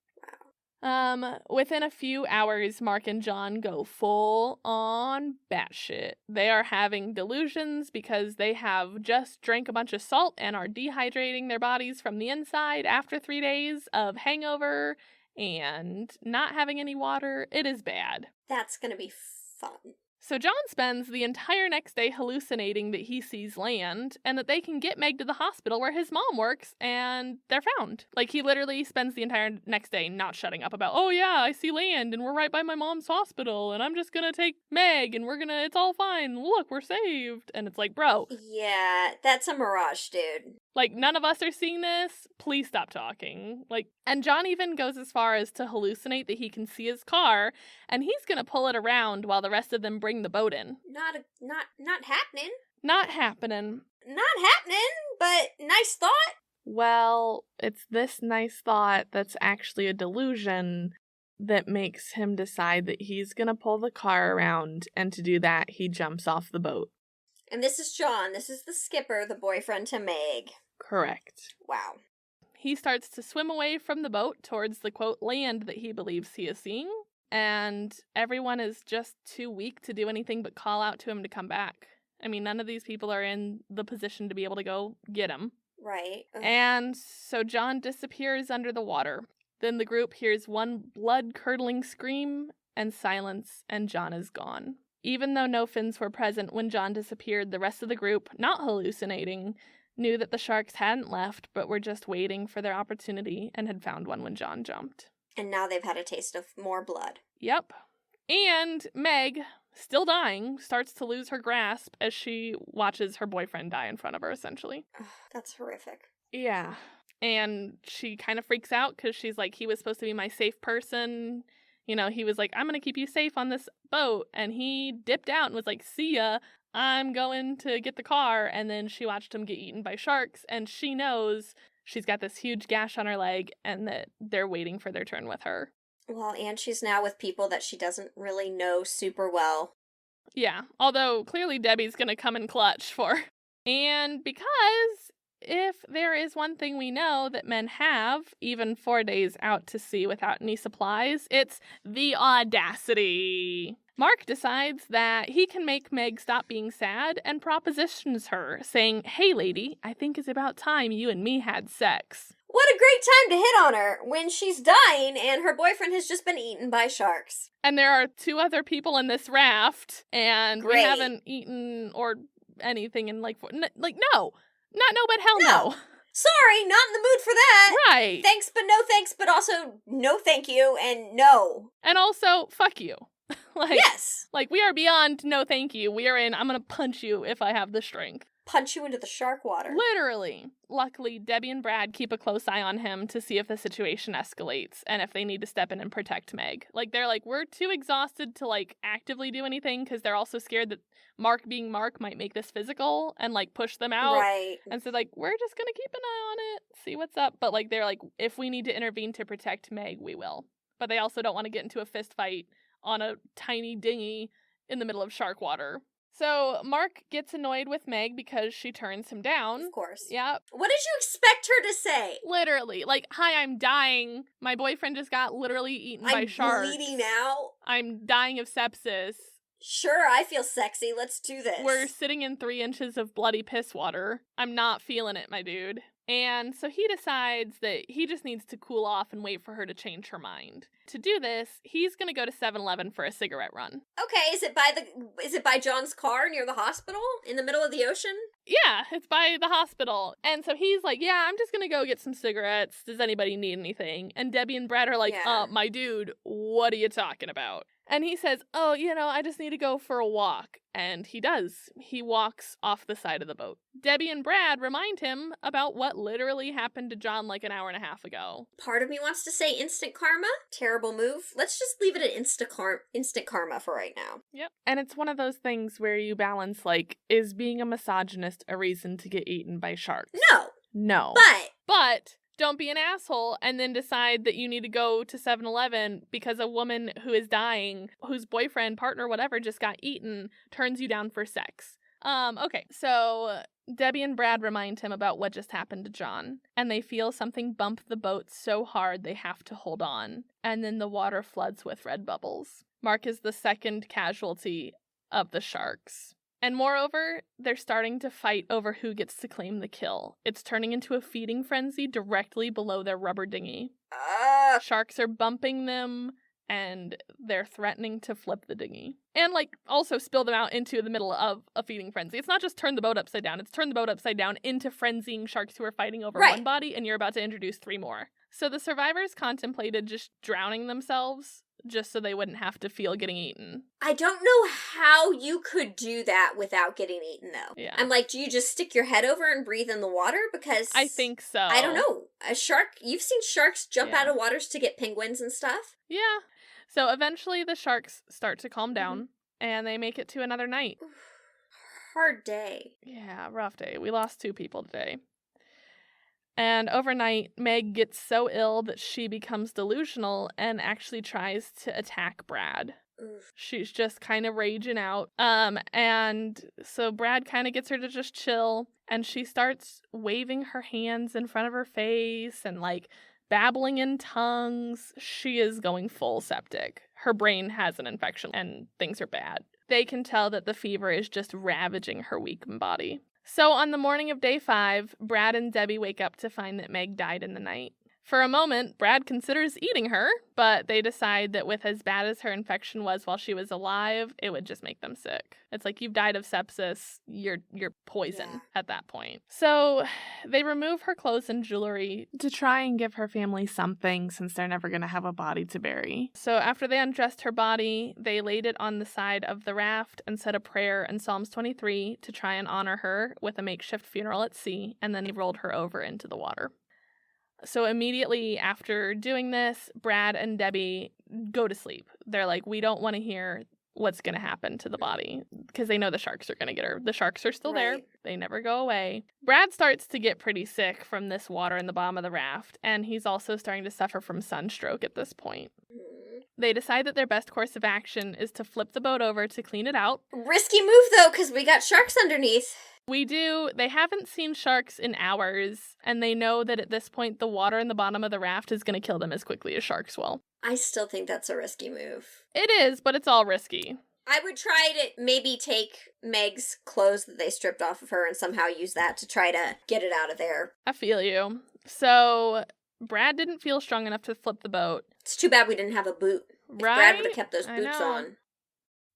Within a few hours, Mark and John go full on batshit. They are having delusions because they have just drank a bunch of salt and are dehydrating their bodies from the inside after 3 days of hangover and not having any water. It is bad. That's gonna be fun. So John spends the entire next day hallucinating that he sees land and that they can get Meg to the hospital where his mom works and they're found. Like, he literally spends the entire next day not shutting up about, oh yeah, I see land and we're right by my mom's hospital and I'm just gonna take Meg and it's all fine. Look, we're saved. And it's like, bro. Yeah, that's a mirage, dude. Like, none of us are seeing this. Please stop talking. Like, and John even goes as far as to hallucinate that he can see his car, and he's gonna pull it around while the rest of them bring the boat in. Not happening. Not happening. Not happening, but nice thought. Well, it's this nice thought that's actually a delusion that makes him decide that he's gonna pull the car around, and to do that, he jumps off the boat. And this is John. This is the skipper, the boyfriend to Meg. Correct. Wow. He starts to swim away from the boat towards the, quote, land that he believes he is seeing, and everyone is just too weak to do anything but call out to him to come back. I mean, none of these people are in the position to be able to go get him. Right. Ugh. And so John disappears under the water. Then the group hears one blood-curdling scream and silence, and John is gone. Even though no fins were present when John disappeared, the rest of the group, not hallucinating, knew that the sharks hadn't left, but were just waiting for their opportunity and had found one when John jumped. And now they've had a taste of more blood. Yep. And Meg, still dying, starts to lose her grasp as she watches her boyfriend die in front of her, essentially. Ugh, that's horrific. Yeah. And she kind of freaks out because she's like, he was supposed to be my safe person. You know, he was like, I'm going to keep you safe on this boat. And he dipped out and was like, see ya, I'm going to get the car. And then she watched him get eaten by sharks. And she knows she's got this huge gash on her leg and that they're waiting for their turn with her. Well, and she's now with people that she doesn't really know super well. Yeah, although clearly Debbie's going to come in clutch for her. And because if there is one thing we know that men have, even 4 days out to sea without any supplies, it's the audacity. Mark decides that he can make Meg stop being sad and propositions her, saying, hey lady, I think it's about time you and me had sex. What a great time to hit on her when she's dying and her boyfriend has just been eaten by sharks. And there are 2 other people in this raft, and Great. we haven't eaten or anything in no. Not no, but hell no. Sorry, not in the mood for that. Right. Thanks, but no thanks, but also no thank you, and no. And also, fuck you. Yes. Like, we are beyond no thank you. We are in, I'm gonna punch you if I have the strength. Punch you into the shark water. Literally. Luckily, Debbie and Brad keep a close eye on him to see if the situation escalates and if they need to step in and protect Meg. Like, they're like, we're too exhausted to, like, actively do anything because they're also scared that Mark being Mark might make this physical and, like, push them out. Right. And so, like, we're just gonna keep an eye on it, see what's up. But, like, they're like, if we need to intervene to protect Meg, we will. But they also don't want to get into a fist fight on a tiny dinghy in the middle of shark water. So Mark gets annoyed with Meg because she turns him down. Of course. Yep. What did you expect her to say? Literally. Like, hi, I'm dying. My boyfriend just got literally eaten by sharks. I'm bleeding out. I'm dying of sepsis. Sure, I feel sexy. Let's do this. We're sitting in 3 inches of bloody piss water. I'm not feeling it, my dude. And so he decides that he just needs to cool off and wait for her to change her mind. To do this, he's going to go to 7-Eleven for a cigarette run. Okay, is it by John's car near the hospital in the middle of the ocean? Yeah, it's by the hospital. And so he's like, yeah, I'm just going to go get some cigarettes. Does anybody need anything? And Debbie and Brad are like, my dude, what are you talking about? And he says, oh, I just need to go for a walk. And he does. He walks off the side of the boat. Debbie and Brad remind him about what literally happened to John like an hour and a half ago. Part of me wants to say instant karma. Terrible move. Let's just leave it at instant karma for right now. Yep. And it's one of those things where you balance, like, is being a misogynist a reason to get eaten by sharks? No. But don't be an asshole and then decide that you need to go to 7-Eleven because a woman who is dying, whose boyfriend, partner, whatever, just got eaten, turns you down for sex. Okay, so Debbie and Brad remind him about what just happened to John, and they feel something bump the boat so hard they have to hold on, and then the water floods with red bubbles. Mark is the second casualty of the sharks. And moreover, they're starting to fight over who gets to claim the kill. It's turning into a feeding frenzy directly below their rubber dinghy. Sharks are bumping them, and they're threatening to flip the dinghy. And, like, also spill them out into the middle of a feeding frenzy. It's not just turn the boat upside down. It's turn the boat upside down into frenzying sharks who are fighting over one body, and you're about to introduce 3 more. So the survivors contemplated just drowning themselves just so they wouldn't have to feel getting eaten. I don't know how you could do that without getting eaten, though. Yeah. I'm like, do you just stick your head over and breathe in the water? Because I think so. I don't know. A shark, you've seen sharks jump out of waters to get penguins and stuff? Yeah. So eventually the sharks start to calm down, and they make it to another night. Hard day. Yeah, rough day. We lost 2 people today. And overnight, Meg gets so ill that she becomes delusional and actually tries to attack Brad. Oof. She's just kind of raging out. And so Brad kind of gets her to just chill, and she starts waving her hands in front of her face and, like, babbling in tongues. She is going full septic. Her brain has an infection, and things are bad. They can tell that the fever is just ravaging her weakened body. So on the morning of day 5, Brad and Debbie wake up to find that Meg died in the night. For a moment, Brad considers eating her, but they decide that with as bad as her infection was while she was alive, it would just make them sick. It's like, you've died of sepsis, you're poison at that point. So they remove her clothes and jewelry to try and give her family something, since they're never going to have a body to bury. So after they undressed her body, they laid it on the side of the raft and said a prayer in Psalms 23 to try and honor her with a makeshift funeral at sea, and then they rolled her over into the water. So immediately after doing this, Brad and Debbie go to sleep. They're like, we don't want to hear what's going to happen to the body, because they know the sharks are going to get her. The sharks are still there. They never go away. Brad starts to get pretty sick from this water in the bottom of the raft, and he's also starting to suffer from sunstroke at this point. They decide that their best course of action is to flip the boat over to clean it out. Risky move, though, because we got sharks underneath. We do. They haven't seen sharks in hours, and they know that at this point the water in the bottom of the raft is going to kill them as quickly as sharks will. I still think that's a risky move. It is, but it's all risky. I would try to maybe take Meg's clothes that they stripped off of her and somehow use that to try to get it out of there. I feel you. So Brad didn't feel strong enough to flip the boat. It's too bad we didn't have a boot. If Right? Brad would have kept those boots on,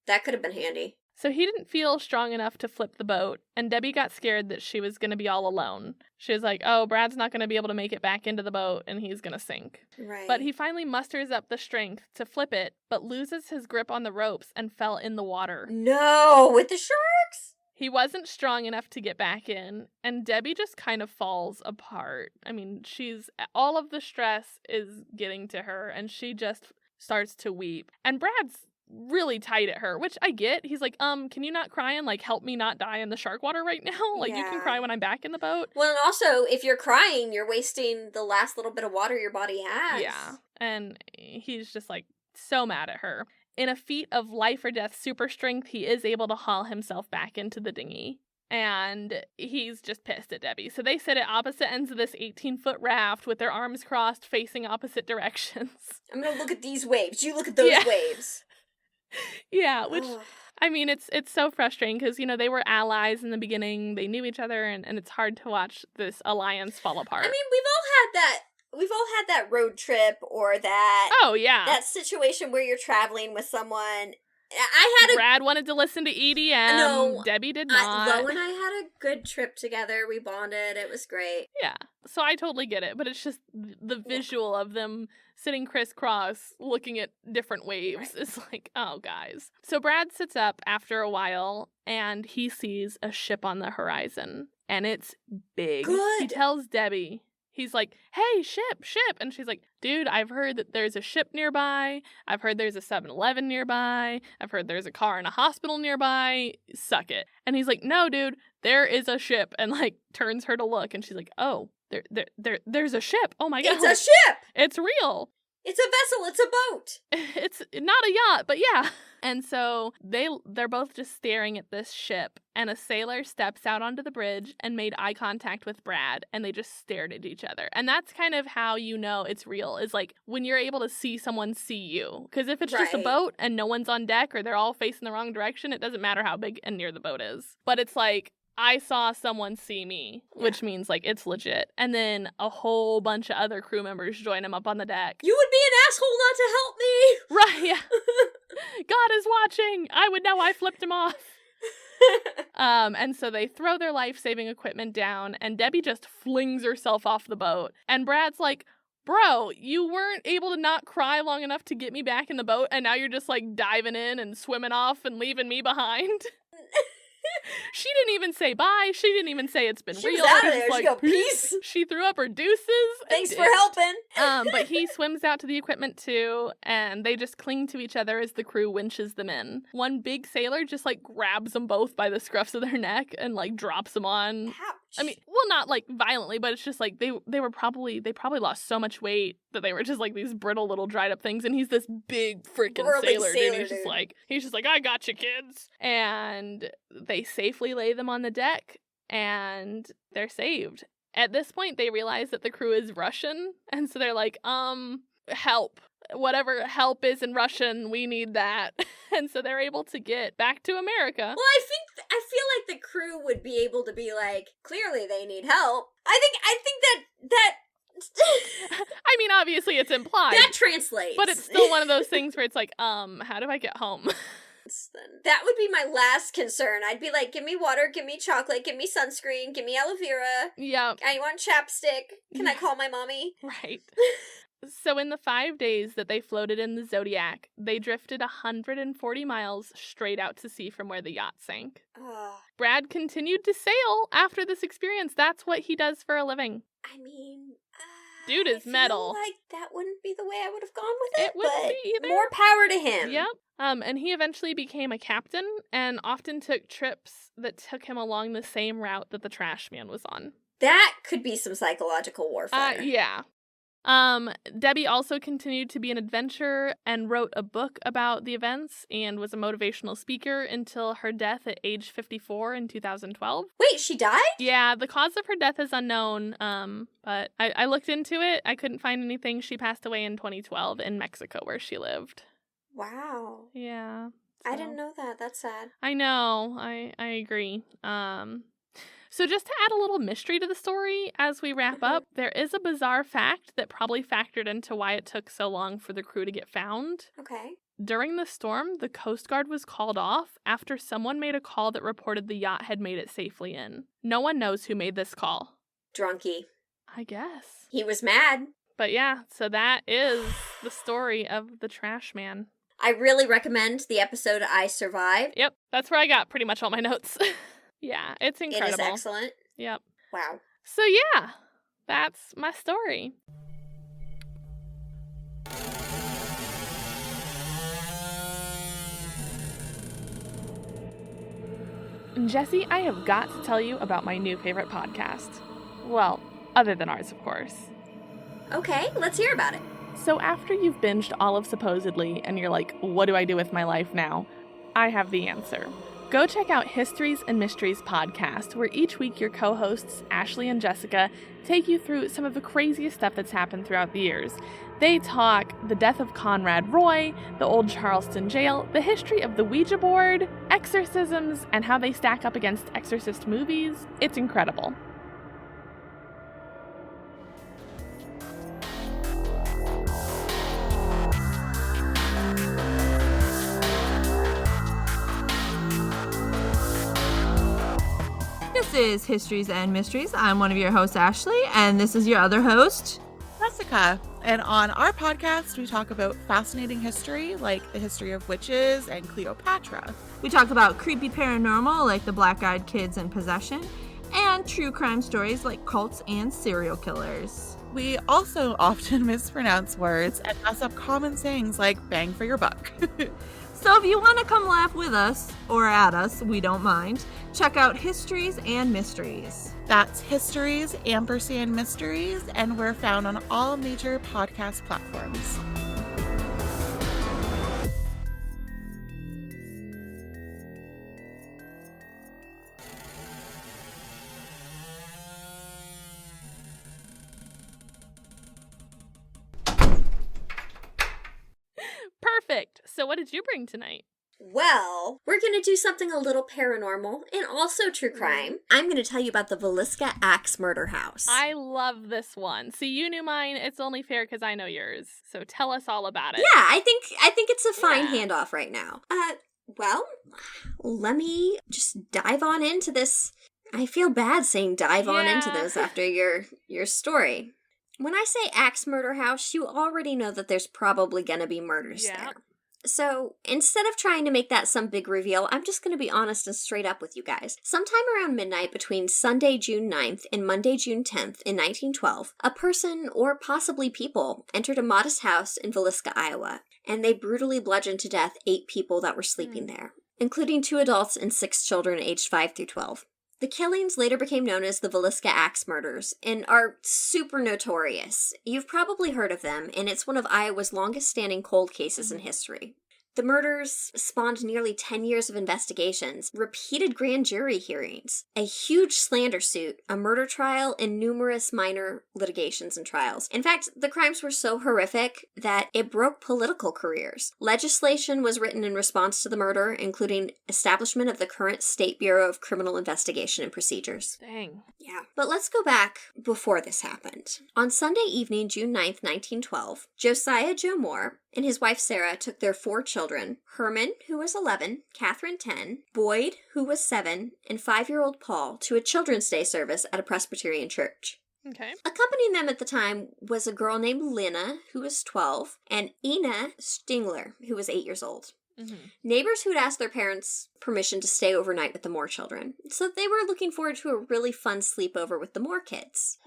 that could have been handy. So he didn't feel strong enough to flip the boat, and Debbie got scared that she was going to be all alone. She was like, oh, Brad's not going to be able to make it back into the boat, and he's going to sink. Right. But he finally musters up the strength to flip it, but loses his grip on the ropes and fell in the water. No, with the sharks? He wasn't strong enough to get back in, and Debbie just kind of falls apart. I mean, all of the stress is getting to her, and she just starts to weep. And Brad's really tight at her, which I get. He's like, can you not cry and, like, help me not die in the shark water right now? Like, you can cry when I'm back in the boat. Well, and also, if you're crying, you're wasting the last little bit of water your body has. Yeah. And he's just, like, so mad at her. In a feat of life or death super strength, he is able to haul himself back into the dinghy. And he's just pissed at Debbie. So they sit at opposite ends of this 18-foot raft with their arms crossed, facing opposite directions. I'm gonna look at these waves. You look at those waves. Yeah, which, I mean, it's so frustrating because, you know, they were allies in the beginning. They knew each other, and it's hard to watch this alliance fall apart. I mean, we've all had that road trip or that... Oh, yeah. That situation where you're traveling with someone. Brad wanted to listen to EDM. No, Debbie did not. Lo and I had a good trip together. We bonded. It was great. Yeah. So I totally get it. But it's just the visual of them sitting crisscross looking at different waves is like, oh, guys. So Brad sits up after a while and he sees a ship on the horizon. And it's big. Good. He tells Debbie. He's like, hey, ship. And she's like, dude, I've heard that there's a ship nearby. I've heard there's a 7-Eleven nearby. I've heard there's a car in a hospital nearby. Suck it. And he's like, no, dude, there is a ship. And, like, turns her to look. And she's like, oh, there's a ship. Oh, my God. It's a ship. It's real. It's a vessel. It's a boat. It's not a yacht, but yeah. And so they're both just staring at this ship, and a sailor steps out onto the bridge and made eye contact with Brad, and they just stared at each other. And that's kind of how you know it's real, is like when you're able to see someone see you. Because if it's just a boat and no one's on deck or they're all facing the wrong direction, it doesn't matter how big and near the boat is. But it's like, I saw someone see me, which means, like, it's legit. And then a whole bunch of other crew members join him up on the deck. You would be an asshole not to help me! I would know I flipped him off. And so they throw their life-saving equipment down, and Debbie just flings herself off the boat. And Brad's like, bro, you weren't able to not cry long enough to get me back in the boat, and now you're just, like, diving in and swimming off and leaving me behind? She didn't even say bye. She didn't even say it's been real. She was out of there. Like, she go, peace. She threw up her deuces. Thanks for helping. But he swims out to the equipment too, and they just cling to each other as the crew winches them in. One big sailor just, like, grabs them both by the scruffs of their neck and, like, drops them on. Ouch. I mean, well, not, like, violently, but it's just, like, they probably lost so much weight that they were just, like, these brittle little dried up things, and he's this big freaking sailor, dude. He's just like, I got you, kids. And they safely lay them on the deck, and they're saved. At this point, they realize that the crew is Russian, and so they're like, help. Whatever help is in Russian, we need that. And so they're able to get back to America. Well, I feel like the crew would be able to be like, clearly they need help. I think that I mean, obviously it's implied. That translates. But it's still one of those things where it's like, how do I get home? That would be my last concern. I'd be like, give me water, give me chocolate, give me sunscreen, give me aloe vera. Yeah. I want chapstick. Can I call my mommy? Right. So in the 5 days that they floated in the Zodiac, they drifted 140 miles straight out to sea from where the yacht sank. Brad continued to sail after this experience. That's what he does for a living. I mean, dude is metal. I feel like that wouldn't be the way I would have gone with it. It wouldn't be either. More power to him. Yep. And he eventually became a captain and often took trips that took him along the same route that the Trashman was on. That could be some psychological warfare. Yeah. Debbie also continued to be an adventurer and wrote a book about the events and was a motivational speaker until her death at age 54 in 2012. Wait, she died? Yeah, the cause of her death is unknown, but I looked into it. I couldn't find anything. She passed away in 2012 in Mexico where she lived. Wow. Yeah. I didn't know that. That's sad. I know. I agree. So just to add a little mystery to the story as we wrap up, there is a bizarre fact that probably factored into why it took so long for the crew to get found. Okay. During the storm, the Coast Guard was called off after someone made a call that reported the yacht had made it safely in. No one knows who made this call. Drunky. I guess. He was mad. But yeah, so that is the story of the Trashman. I really recommend the episode I Survived. Yep, that's where I got pretty much all my notes. Yeah, it's incredible. It is excellent. Yep. Wow. So yeah, that's my story. Jessi, I have got to tell you about my new favorite podcast. Well, other than ours, of course. Okay, let's hear about it. So after you've binged all of Supposedly and you're like, what do I do with my life now? I have the answer. Go check out Histories and Mysteries podcast, where each week your co-hosts, Ashley and Jessica, take you through some of the craziest stuff that's happened throughout the years. They talk the death of Conrad Roy, the old Charleston jail, the history of the Ouija board, exorcisms, and how they stack up against Exorcist movies. It's incredible. This is Histories and Mysteries. I'm one of your hosts, Ashley, and this is your other host, Jessica. And on our podcast, we talk about fascinating history, like the history of witches and Cleopatra. We talk about creepy paranormal, like the black-eyed kids in possession, and true crime stories like cults and serial killers. We also often mispronounce words and mess up common sayings like bang for your buck. So if you want to come laugh with us, or at us, we don't mind, check out Histories and Mysteries. That's Histories & Mysteries, and we're found on all major podcast platforms. Perfect. So what did you bring tonight? Well, we're going to do something a little paranormal and also true crime. I'm going to tell you about the Villisca Axe Murder House. I love this one. See, you knew mine. It's only fair because I know yours. So tell us all about it. Yeah, I think it's a fine handoff right now. Well, let me just dive on into this. I feel bad saying dive on into this after your story. When I say Axe Murder House, you already know that there's probably going to be murders there. So instead of trying to make that some big reveal, I'm just going to be honest and straight up with you guys. Sometime around midnight between Sunday, June 9th and Monday, June 10th in 1912, a person, or possibly people, entered a modest house in Villisca, Iowa, and they brutally bludgeoned to death 8 people that were sleeping there, including 2 adults and 6 children aged 5 through 12. The killings later became known as the Villisca Axe Murders and are super notorious. You've probably heard of them, and it's one of Iowa's longest-standing cold cases in history. The murders spawned nearly 10 years of investigations, repeated grand jury hearings, a huge slander suit, a murder trial, and numerous minor litigations and trials. In fact, the crimes were so horrific that it broke political careers. Legislation was written in response to the murder, including establishment of the current State Bureau of Criminal Investigation and Procedures. Dang. Yeah. But let's go back before this happened. On Sunday evening, June 9th, 1912, Josiah Joe Moore and his wife Sarah took their 4 children, Herman, who was 11, Catherine, 10, Boyd, who was 7, and 5-year-old Paul, to a Children's Day service at a Presbyterian church. Okay. Accompanying them at the time was a girl named Lina, who was 12, and Ina Stingler, who was 8 years old. Mm-hmm. Neighbors who had asked their parents permission to stay overnight with the Moore children, so they were looking forward to a really fun sleepover with the Moore kids.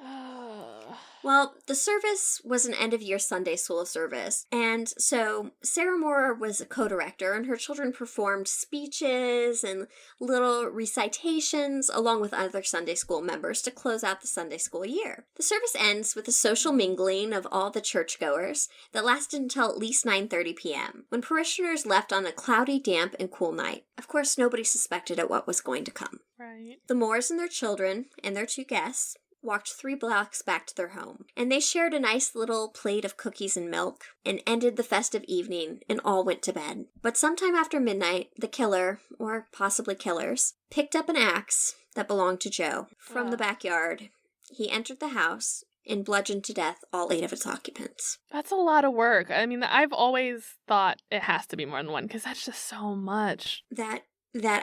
Well, the service was an end-of-year Sunday school service, and so Sarah Moore was a co-director, and her children performed speeches and little recitations along with other Sunday school members to close out the Sunday school year. The service ends with a social mingling of all the churchgoers that lasted until at least 9:30 p.m., when parishioners left on a cloudy, damp, and cool night. Of course, nobody suspected at what was going to come. Right. The Moores and their children, and their 2 guests, walked 3 blocks back to their home, and they shared a nice little plate of cookies and milk, and ended the festive evening, and all went to bed. But sometime after midnight, the killer, or possibly killers, picked up an axe that belonged to Joe from the backyard. He entered the house and bludgeoned to death all 8 of its occupants. That's a lot of work. I mean, I've always thought it has to be more than one, because that's just so much. That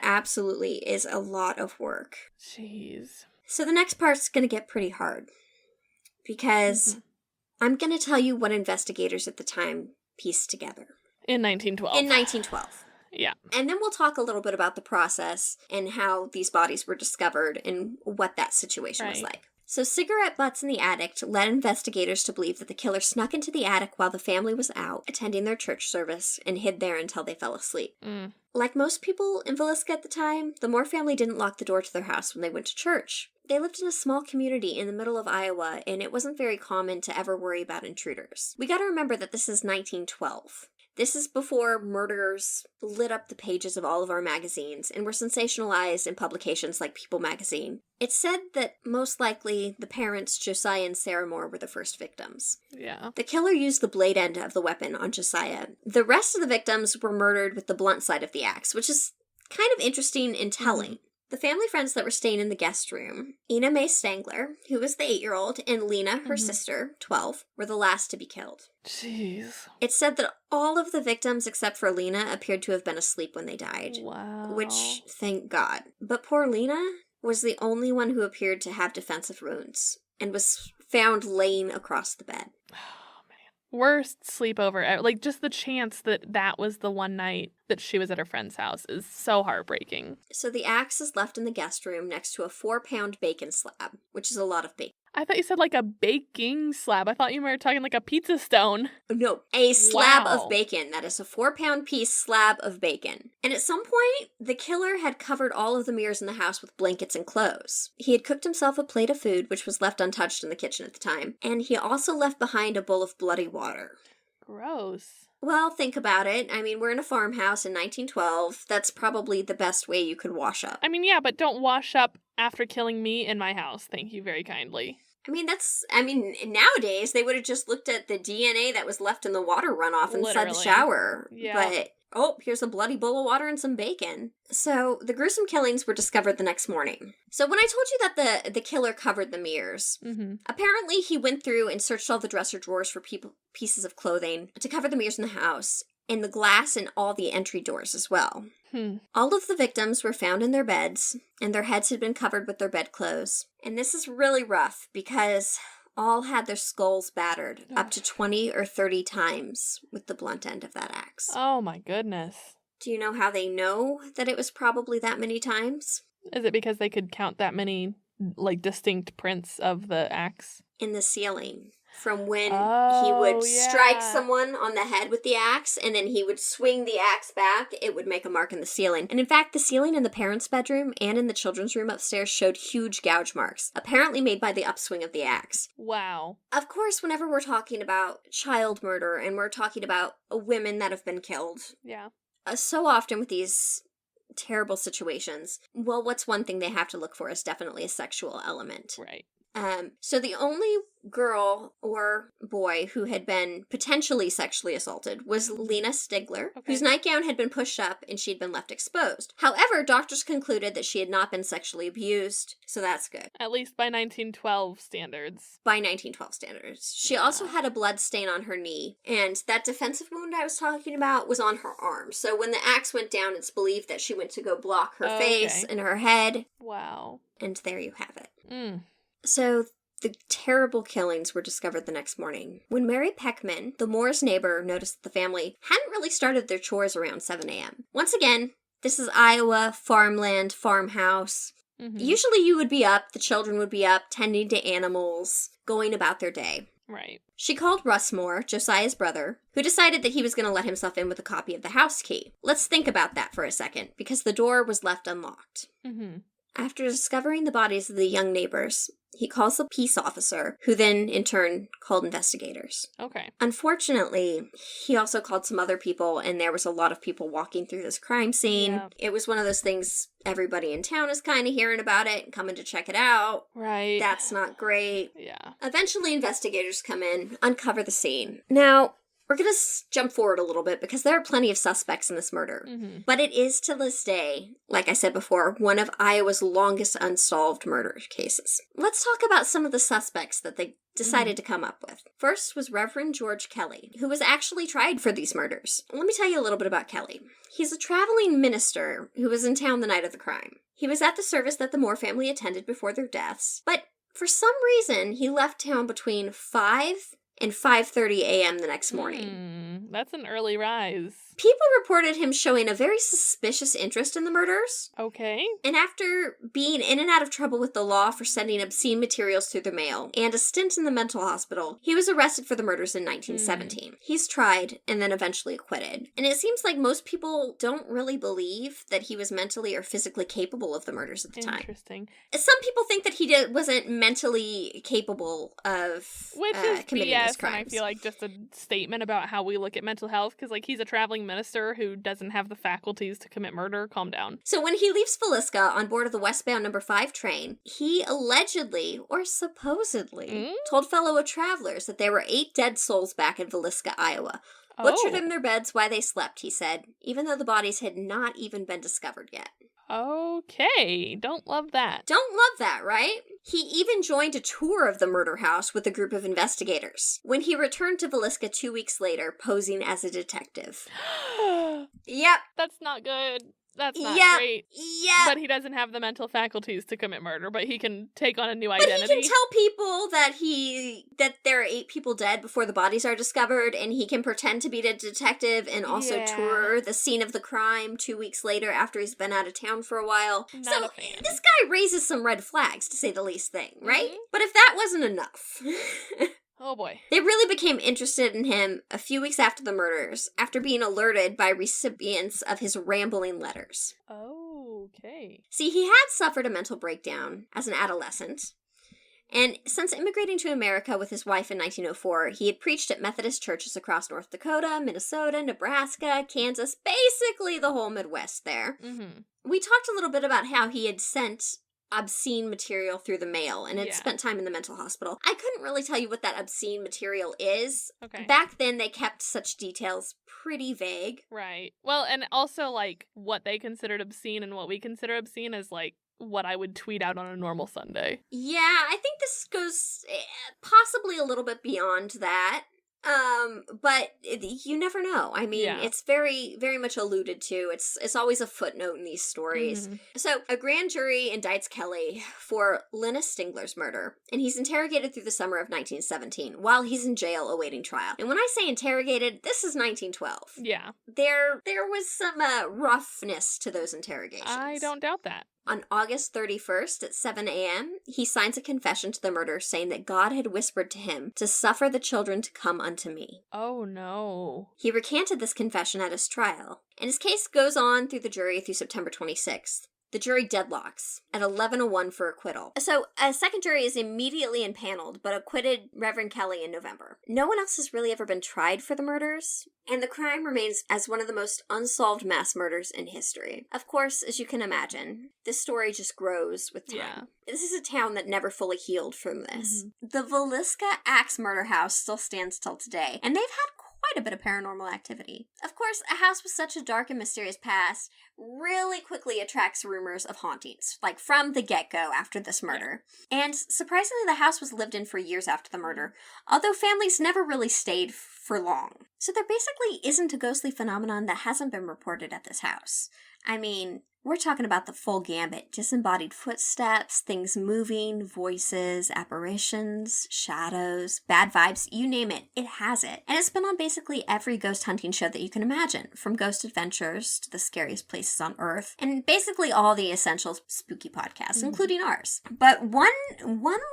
absolutely is a lot of work. Jeez. So the next part's going to get pretty hard, because I'm going to tell you what investigators at the time pieced together. In 1912. In 1912. Yeah. And then we'll talk a little bit about the process and how these bodies were discovered and what that situation was like. So cigarette butts in the attic led investigators to believe that the killer snuck into the attic while the family was out attending their church service and hid there until they fell asleep. Like most people in Villisca at the time, the Moore family didn't lock the door to their house when they went to church. They lived in a small community in the middle of Iowa, and it wasn't very common to ever worry about intruders. We gotta remember that this is 1912. This is before murders lit up the pages of all of our magazines and were sensationalized in publications like People magazine. It's said that most likely the parents, Josiah and Sarah Moore, were the first victims. Yeah. The killer used the blade end of the weapon on Josiah. The rest of the victims were murdered with the blunt side of the axe, which is kind of interesting and telling. The family friends that were staying in the guest room, Ina Mae Stangler, who was the 8-year-old, and Lena, her sister, 12, were the last to be killed. Jeez. It's said that all of the victims except for Lena appeared to have been asleep when they died. Wow. Which, thank God. But poor Lena was the only one who appeared to have defensive wounds and was found laying across the bed. Worst sleepover. Like, just the chance that was the one night that she was at her friend's house is so heartbreaking. So the axe is left in the guest room next to a 4-pound bacon slab, which is a lot of bacon. I thought you said like a baking slab. I thought you were talking like a pizza stone. No, a slab Wow. of bacon. That is a 4-pound piece slab of bacon. And at some point, the killer had covered all of the mirrors in the house with blankets and clothes. He had cooked himself a plate of food, which was left untouched in the kitchen at the time. And he also left behind a bowl of bloody water. Gross. Well, think about it. I mean, we're in a farmhouse in 1912. That's probably the best way you could wash up. I mean, yeah, but don't wash up after killing me in my house. Thank you very kindly. Nowadays, they would have just looked at the DNA that was left in the water runoff inside the shower. Yeah. But, here's a bloody bowl of water and some bacon. So, the gruesome killings were discovered the next morning. So, when I told you that the killer covered the mirrors, apparently he went through and searched all the dresser drawers for pieces of clothing to cover the mirrors in the house. and the glass in all the entry doors as well. Hmm. All of the victims were found in their beds, and their heads had been covered with their bedclothes. And this is really rough because all had their skulls battered up to 20 or 30 times with the blunt end of that axe. Oh my goodness. Do you know how they know that it was probably that many times? Is it because they could count that many, like, distinct prints of the axe? In the ceiling. From when he would strike yeah. someone on the head with the axe, and then he would swing the axe back, it would make a mark in the ceiling. And in fact, the ceiling in the parents' bedroom and in the children's room upstairs showed huge gouge marks, apparently made by the upswing of the axe. Wow. Of course, whenever we're talking about child murder and we're talking about women that have been killed, Yeah. So often with these terrible situations, well, what's one thing they have to look for is definitely a sexual element. Right. So the only girl or boy who had been potentially sexually assaulted was Lena Stigler, whose nightgown had been pushed up and she'd been left exposed. However, doctors concluded that she had not been sexually abused, so that's good. At least by 1912 standards. By 1912 standards. She also had a blood stain on her knee, and that defensive wound I was talking about was on her arm. So when the axe went down, it's believed that she went to go block her face and her head. Wow. And there you have it. Mm. So the terrible killings were discovered the next morning. When Mary Peckman, the Moore's neighbor, noticed that the family hadn't really started their chores around 7 a.m. Once again, this is Iowa, farmland, farmhouse. Mm-hmm. Usually you would be up, the children would be up, tending to animals, going about their day. Right. She called Russ Moore, Josiah's brother, who decided that he was going to let himself in with a copy of the house key. Let's think about that for a second, because the door was left unlocked. Mm-hmm. After discovering the bodies of the young neighbors, he calls the peace officer, who then, in turn, called investigators. Okay. Unfortunately, he also called some other people, and there was a lot of people walking through this crime scene. Yeah. It was one of those things, everybody in town is kind of hearing about it and coming to check it out. Right. That's not great. Yeah. Eventually, investigators come in, uncover the scene. Now, we're going to jump forward a little bit because there are plenty of suspects in this murder. Mm-hmm. But it is, to this day, like I said before, one of Iowa's longest unsolved murder cases. Let's talk about some of the suspects that they decided to come up with. First was Reverend George Kelly, who was actually tried for these murders. Let me tell you a little bit about Kelly. He's a traveling minister who was in town the night of the crime. He was at the service that the Moore family attended before their deaths, but for some reason, he left town between 5 and 5:30 a.m. the next morning. That's an early rise. People reported him showing a very suspicious interest in the murders. Okay. And after being in and out of trouble with the law for sending obscene materials through the mail and a stint in the mental hospital, he was arrested for the murders in 1917. He's tried and then eventually acquitted. And it seems like most people don't really believe that he was mentally or physically capable of the murders at the time. Interesting. Some people think that he wasn't mentally capable of Which is committing BS, these crimes. and I feel like just a statement about how we look at mental health, because, like, he's a traveling minister who doesn't have the faculties to commit murder. Calm down. So when he leaves Villisca on board of the westbound number 5 train, he allegedly, or supposedly, told fellow travelers that there were 8 dead souls back in Villisca, Iowa. Butchered in their beds while they slept, he said, even though the bodies had not even been discovered yet. Okay, don't love that. Don't love that, right? He even joined a tour of the murder house with a group of investigators, when he returned to Villisca 2 weeks later, posing as a detective. Yep. That's not good. That's not great. Yeah. But he doesn't have the mental faculties to commit murder, but he can take on a new But identity. he can tell people that there are 8 people dead before the bodies are discovered, and he can pretend to be a detective and also tour the scene of the crime 2 weeks later after he's been out of town for a while. Not a fan. This guy raises some red flags, to say the least thing, right? But if that wasn't enough... Oh boy. They really became interested in him a few weeks after the murders, after being alerted by recipients of his rambling letters. Okay. See, he had suffered a mental breakdown as an adolescent, and since immigrating to America with his wife in 1904, he had preached at Methodist churches across North Dakota, Minnesota, Nebraska, Kansas, basically the whole Midwest there. Mm-hmm. We talked a little bit about how he had sent obscene material through the mail and had spent time in the mental hospital. I couldn't really tell you what that obscene material is. Okay. Back then, they kept such details pretty vague. Right. Well, and also, like, what they considered obscene and what we consider obscene is, like, what I would tweet out on a normal Sunday. Yeah, I think this goes possibly a little bit beyond that. But you never know. I mean, it's very, very much alluded to. It's always a footnote in these stories. Mm-hmm. So, a grand jury indicts Kelly for Lena Stingler's murder, and he's interrogated through the summer of 1917 while he's in jail awaiting trial. And when I say interrogated, this is 1912. Yeah. There was some roughness to those interrogations. I don't doubt that. On August 31st at 7 a.m., he signs a confession to the murder saying that God had whispered to him to suffer the children to come unto me. Oh, no. He recanted this confession at his trial, and his case goes on through the jury through September 26th. The jury deadlocks at 11:01 for acquittal. So, a second jury is immediately impaneled, but acquitted Reverend Kelly in November. No one else has really ever been tried for the murders, and the crime remains as one of the most unsolved mass murders in history. Of course, as you can imagine, this story just grows with time. Yeah. This is a town that never fully healed from this. Mm-hmm. The Villisca Axe Murder House still stands till today, and they've had quite a bit of paranormal activity. Of course, a house with such a dark and mysterious past really quickly attracts rumors of hauntings, like from the get-go after this murder. And surprisingly, the house was lived in for years after the murder, although families never really stayed for long. So there basically isn't a ghostly phenomenon that hasn't been reported at this house. I mean, we're talking about the full gambit. Disembodied footsteps, things moving, voices, apparitions, shadows, bad vibes, you name it, it has it. And it's been on basically every ghost hunting show that you can imagine, from Ghost Adventures to the scariest places on Earth, and basically all the essential spooky podcasts, including ours. But one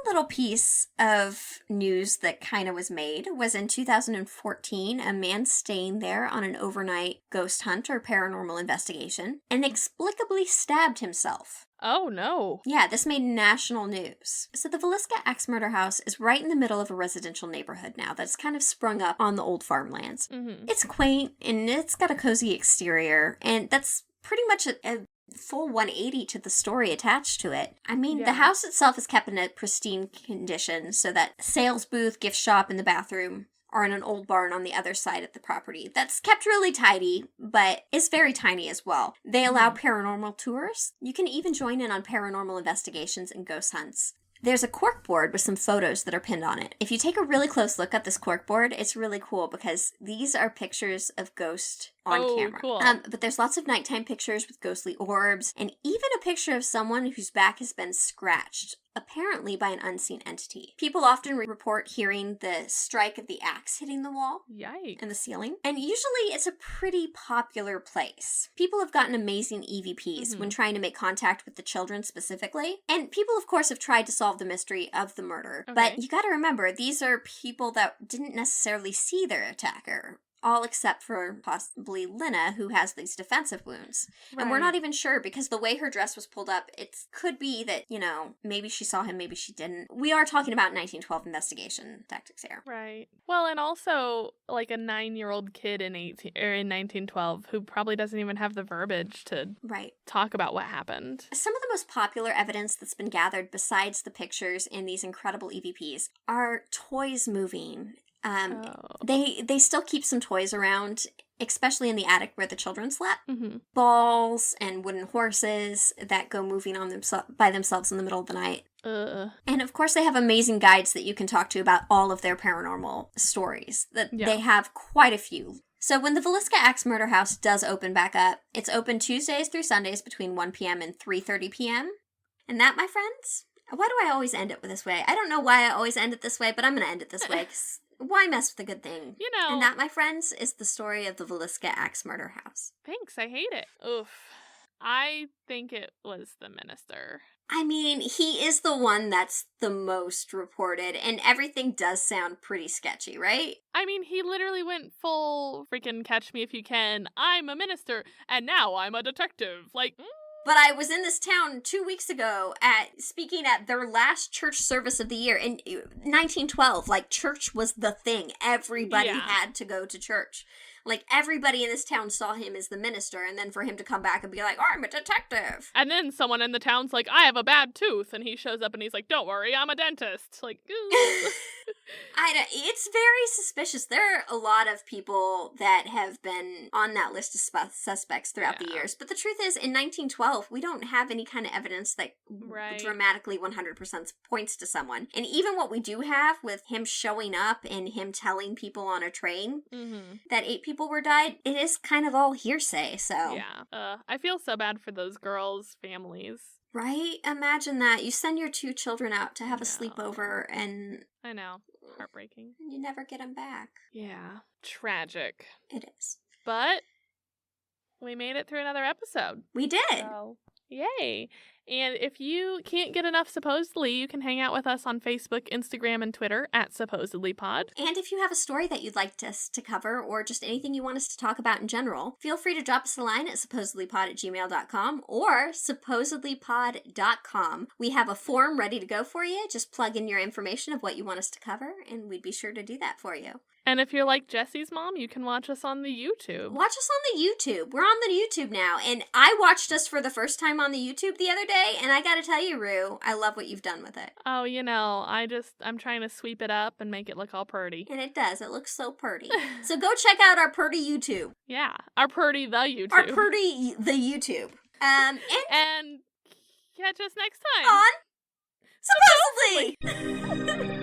little piece of news that kind of was made was in 2014, a man staying there on an overnight ghost hunt or paranormal investigation inexplicably stabbed himself. Oh, no. Yeah, this made national news. So the Villisca Axe Murder House is right in the middle of a residential neighborhood now that's kind of sprung up on the old farmlands. Mm-hmm. It's quaint, and it's got a cozy exterior, and that's pretty much a full 180 to the story attached to it. I mean, the house itself is kept in a pristine condition so that sales booth, gift shop, and the bathroom are in an old barn on the other side of the property. That's kept really tidy, but it's very tiny as well. They allow paranormal tours. You can even join in on paranormal investigations and ghost hunts. There's a corkboard with some photos that are pinned on it. If you take a really close look at this corkboard, it's really cool because these are pictures of ghosts on camera. Cool. But there's lots of nighttime pictures with ghostly orbs, and even a picture of someone whose back has been scratched, apparently by an unseen entity. People often report hearing the strike of the axe hitting the wall. Yikes. And the ceiling. And usually it's a pretty popular place. People have gotten amazing EVPs when trying to make contact with the children specifically. And people, of course, have tried to solve the mystery of the murder. Okay. But you gotta remember, these are people that didn't necessarily see their attacker. All except for possibly Lena, who has these defensive wounds. Right. And we're not even sure, because the way her dress was pulled up, it could be that, maybe she saw him, maybe she didn't. We are talking about 1912 investigation tactics here. Right. Well, and also, like a 9-year-old kid in 1912 who probably doesn't even have the verbiage to talk about what happened. Some of the most popular evidence that's been gathered, besides the pictures in these incredible EVPs, are toys moving. They still keep some toys around, especially in the attic where the children slept. Mm-hmm. Balls and wooden horses that go moving on by themselves in the middle of the night. And of course they have amazing guides that you can talk to about all of their paranormal stories. They have quite a few. So when the Villisca Axe Murder House does open back up, it's open Tuesdays through Sundays between 1 p.m. and 3:30 p.m. And that, my friends, why do I always end it this way? I don't know why I always end it this way, but I'm going to end it this way because why mess with a good thing? And that, my friends, is the story of the Villisca Axe Murder House. Thanks, I hate it. Oof. I think it was the minister. I mean, he is the one that's the most reported, and everything does sound pretty sketchy, right? I mean, he literally went full freaking Catch Me If You Can. I'm a minister, and now I'm a detective. But I was in this town 2 weeks ago speaking at their last church service of the year in 1912. Church was the thing. Everybody had to go to church. Like, everybody in this town saw him as the minister, and then for him to come back and be like, I'm a detective. And then someone in the town's like, I have a bad tooth. And he shows up and he's like, don't worry, I'm a dentist. Like, It's very suspicious. There are a lot of people that have been on that list of suspects throughout the years. But the truth is, in 1912, we don't have any kind of evidence that dramatically 100% points to someone. And even what we do have with him showing up and him telling people on a train that 8 people were died, it is kind of all hearsay, so. Yeah. I feel so bad for those girls' families. Right? Imagine that. You send your 2 children out to have a sleepover and... I know. Heartbreaking. And you never get them back. Yeah. Tragic. It is. But we made it through another episode. We did. So, yay. And if you can't get enough Supposedly, you can hang out with us on Facebook, Instagram, and Twitter at supposedlypod. And if you have a story that you'd like us to cover or just anything you want us to talk about in general, feel free to drop us a line at supposedlypod@gmail.com or supposedlypod.com. We have a form ready to go for you. Just plug in your information of what you want us to cover, and we'd be sure to do that for you. And if you're like Jessi's mom, you can watch us on the YouTube. Watch us on the YouTube. We're on the YouTube now, and I watched us for the first time on the YouTube the other day, and I gotta tell you, Rue, I love what you've done with it. Oh, I'm trying to sweep it up and make it look all pretty. And it does. It looks so pretty. So go check out our pretty YouTube. Yeah, our pretty the YouTube. Our pretty the YouTube. And catch us next time on Supposedly!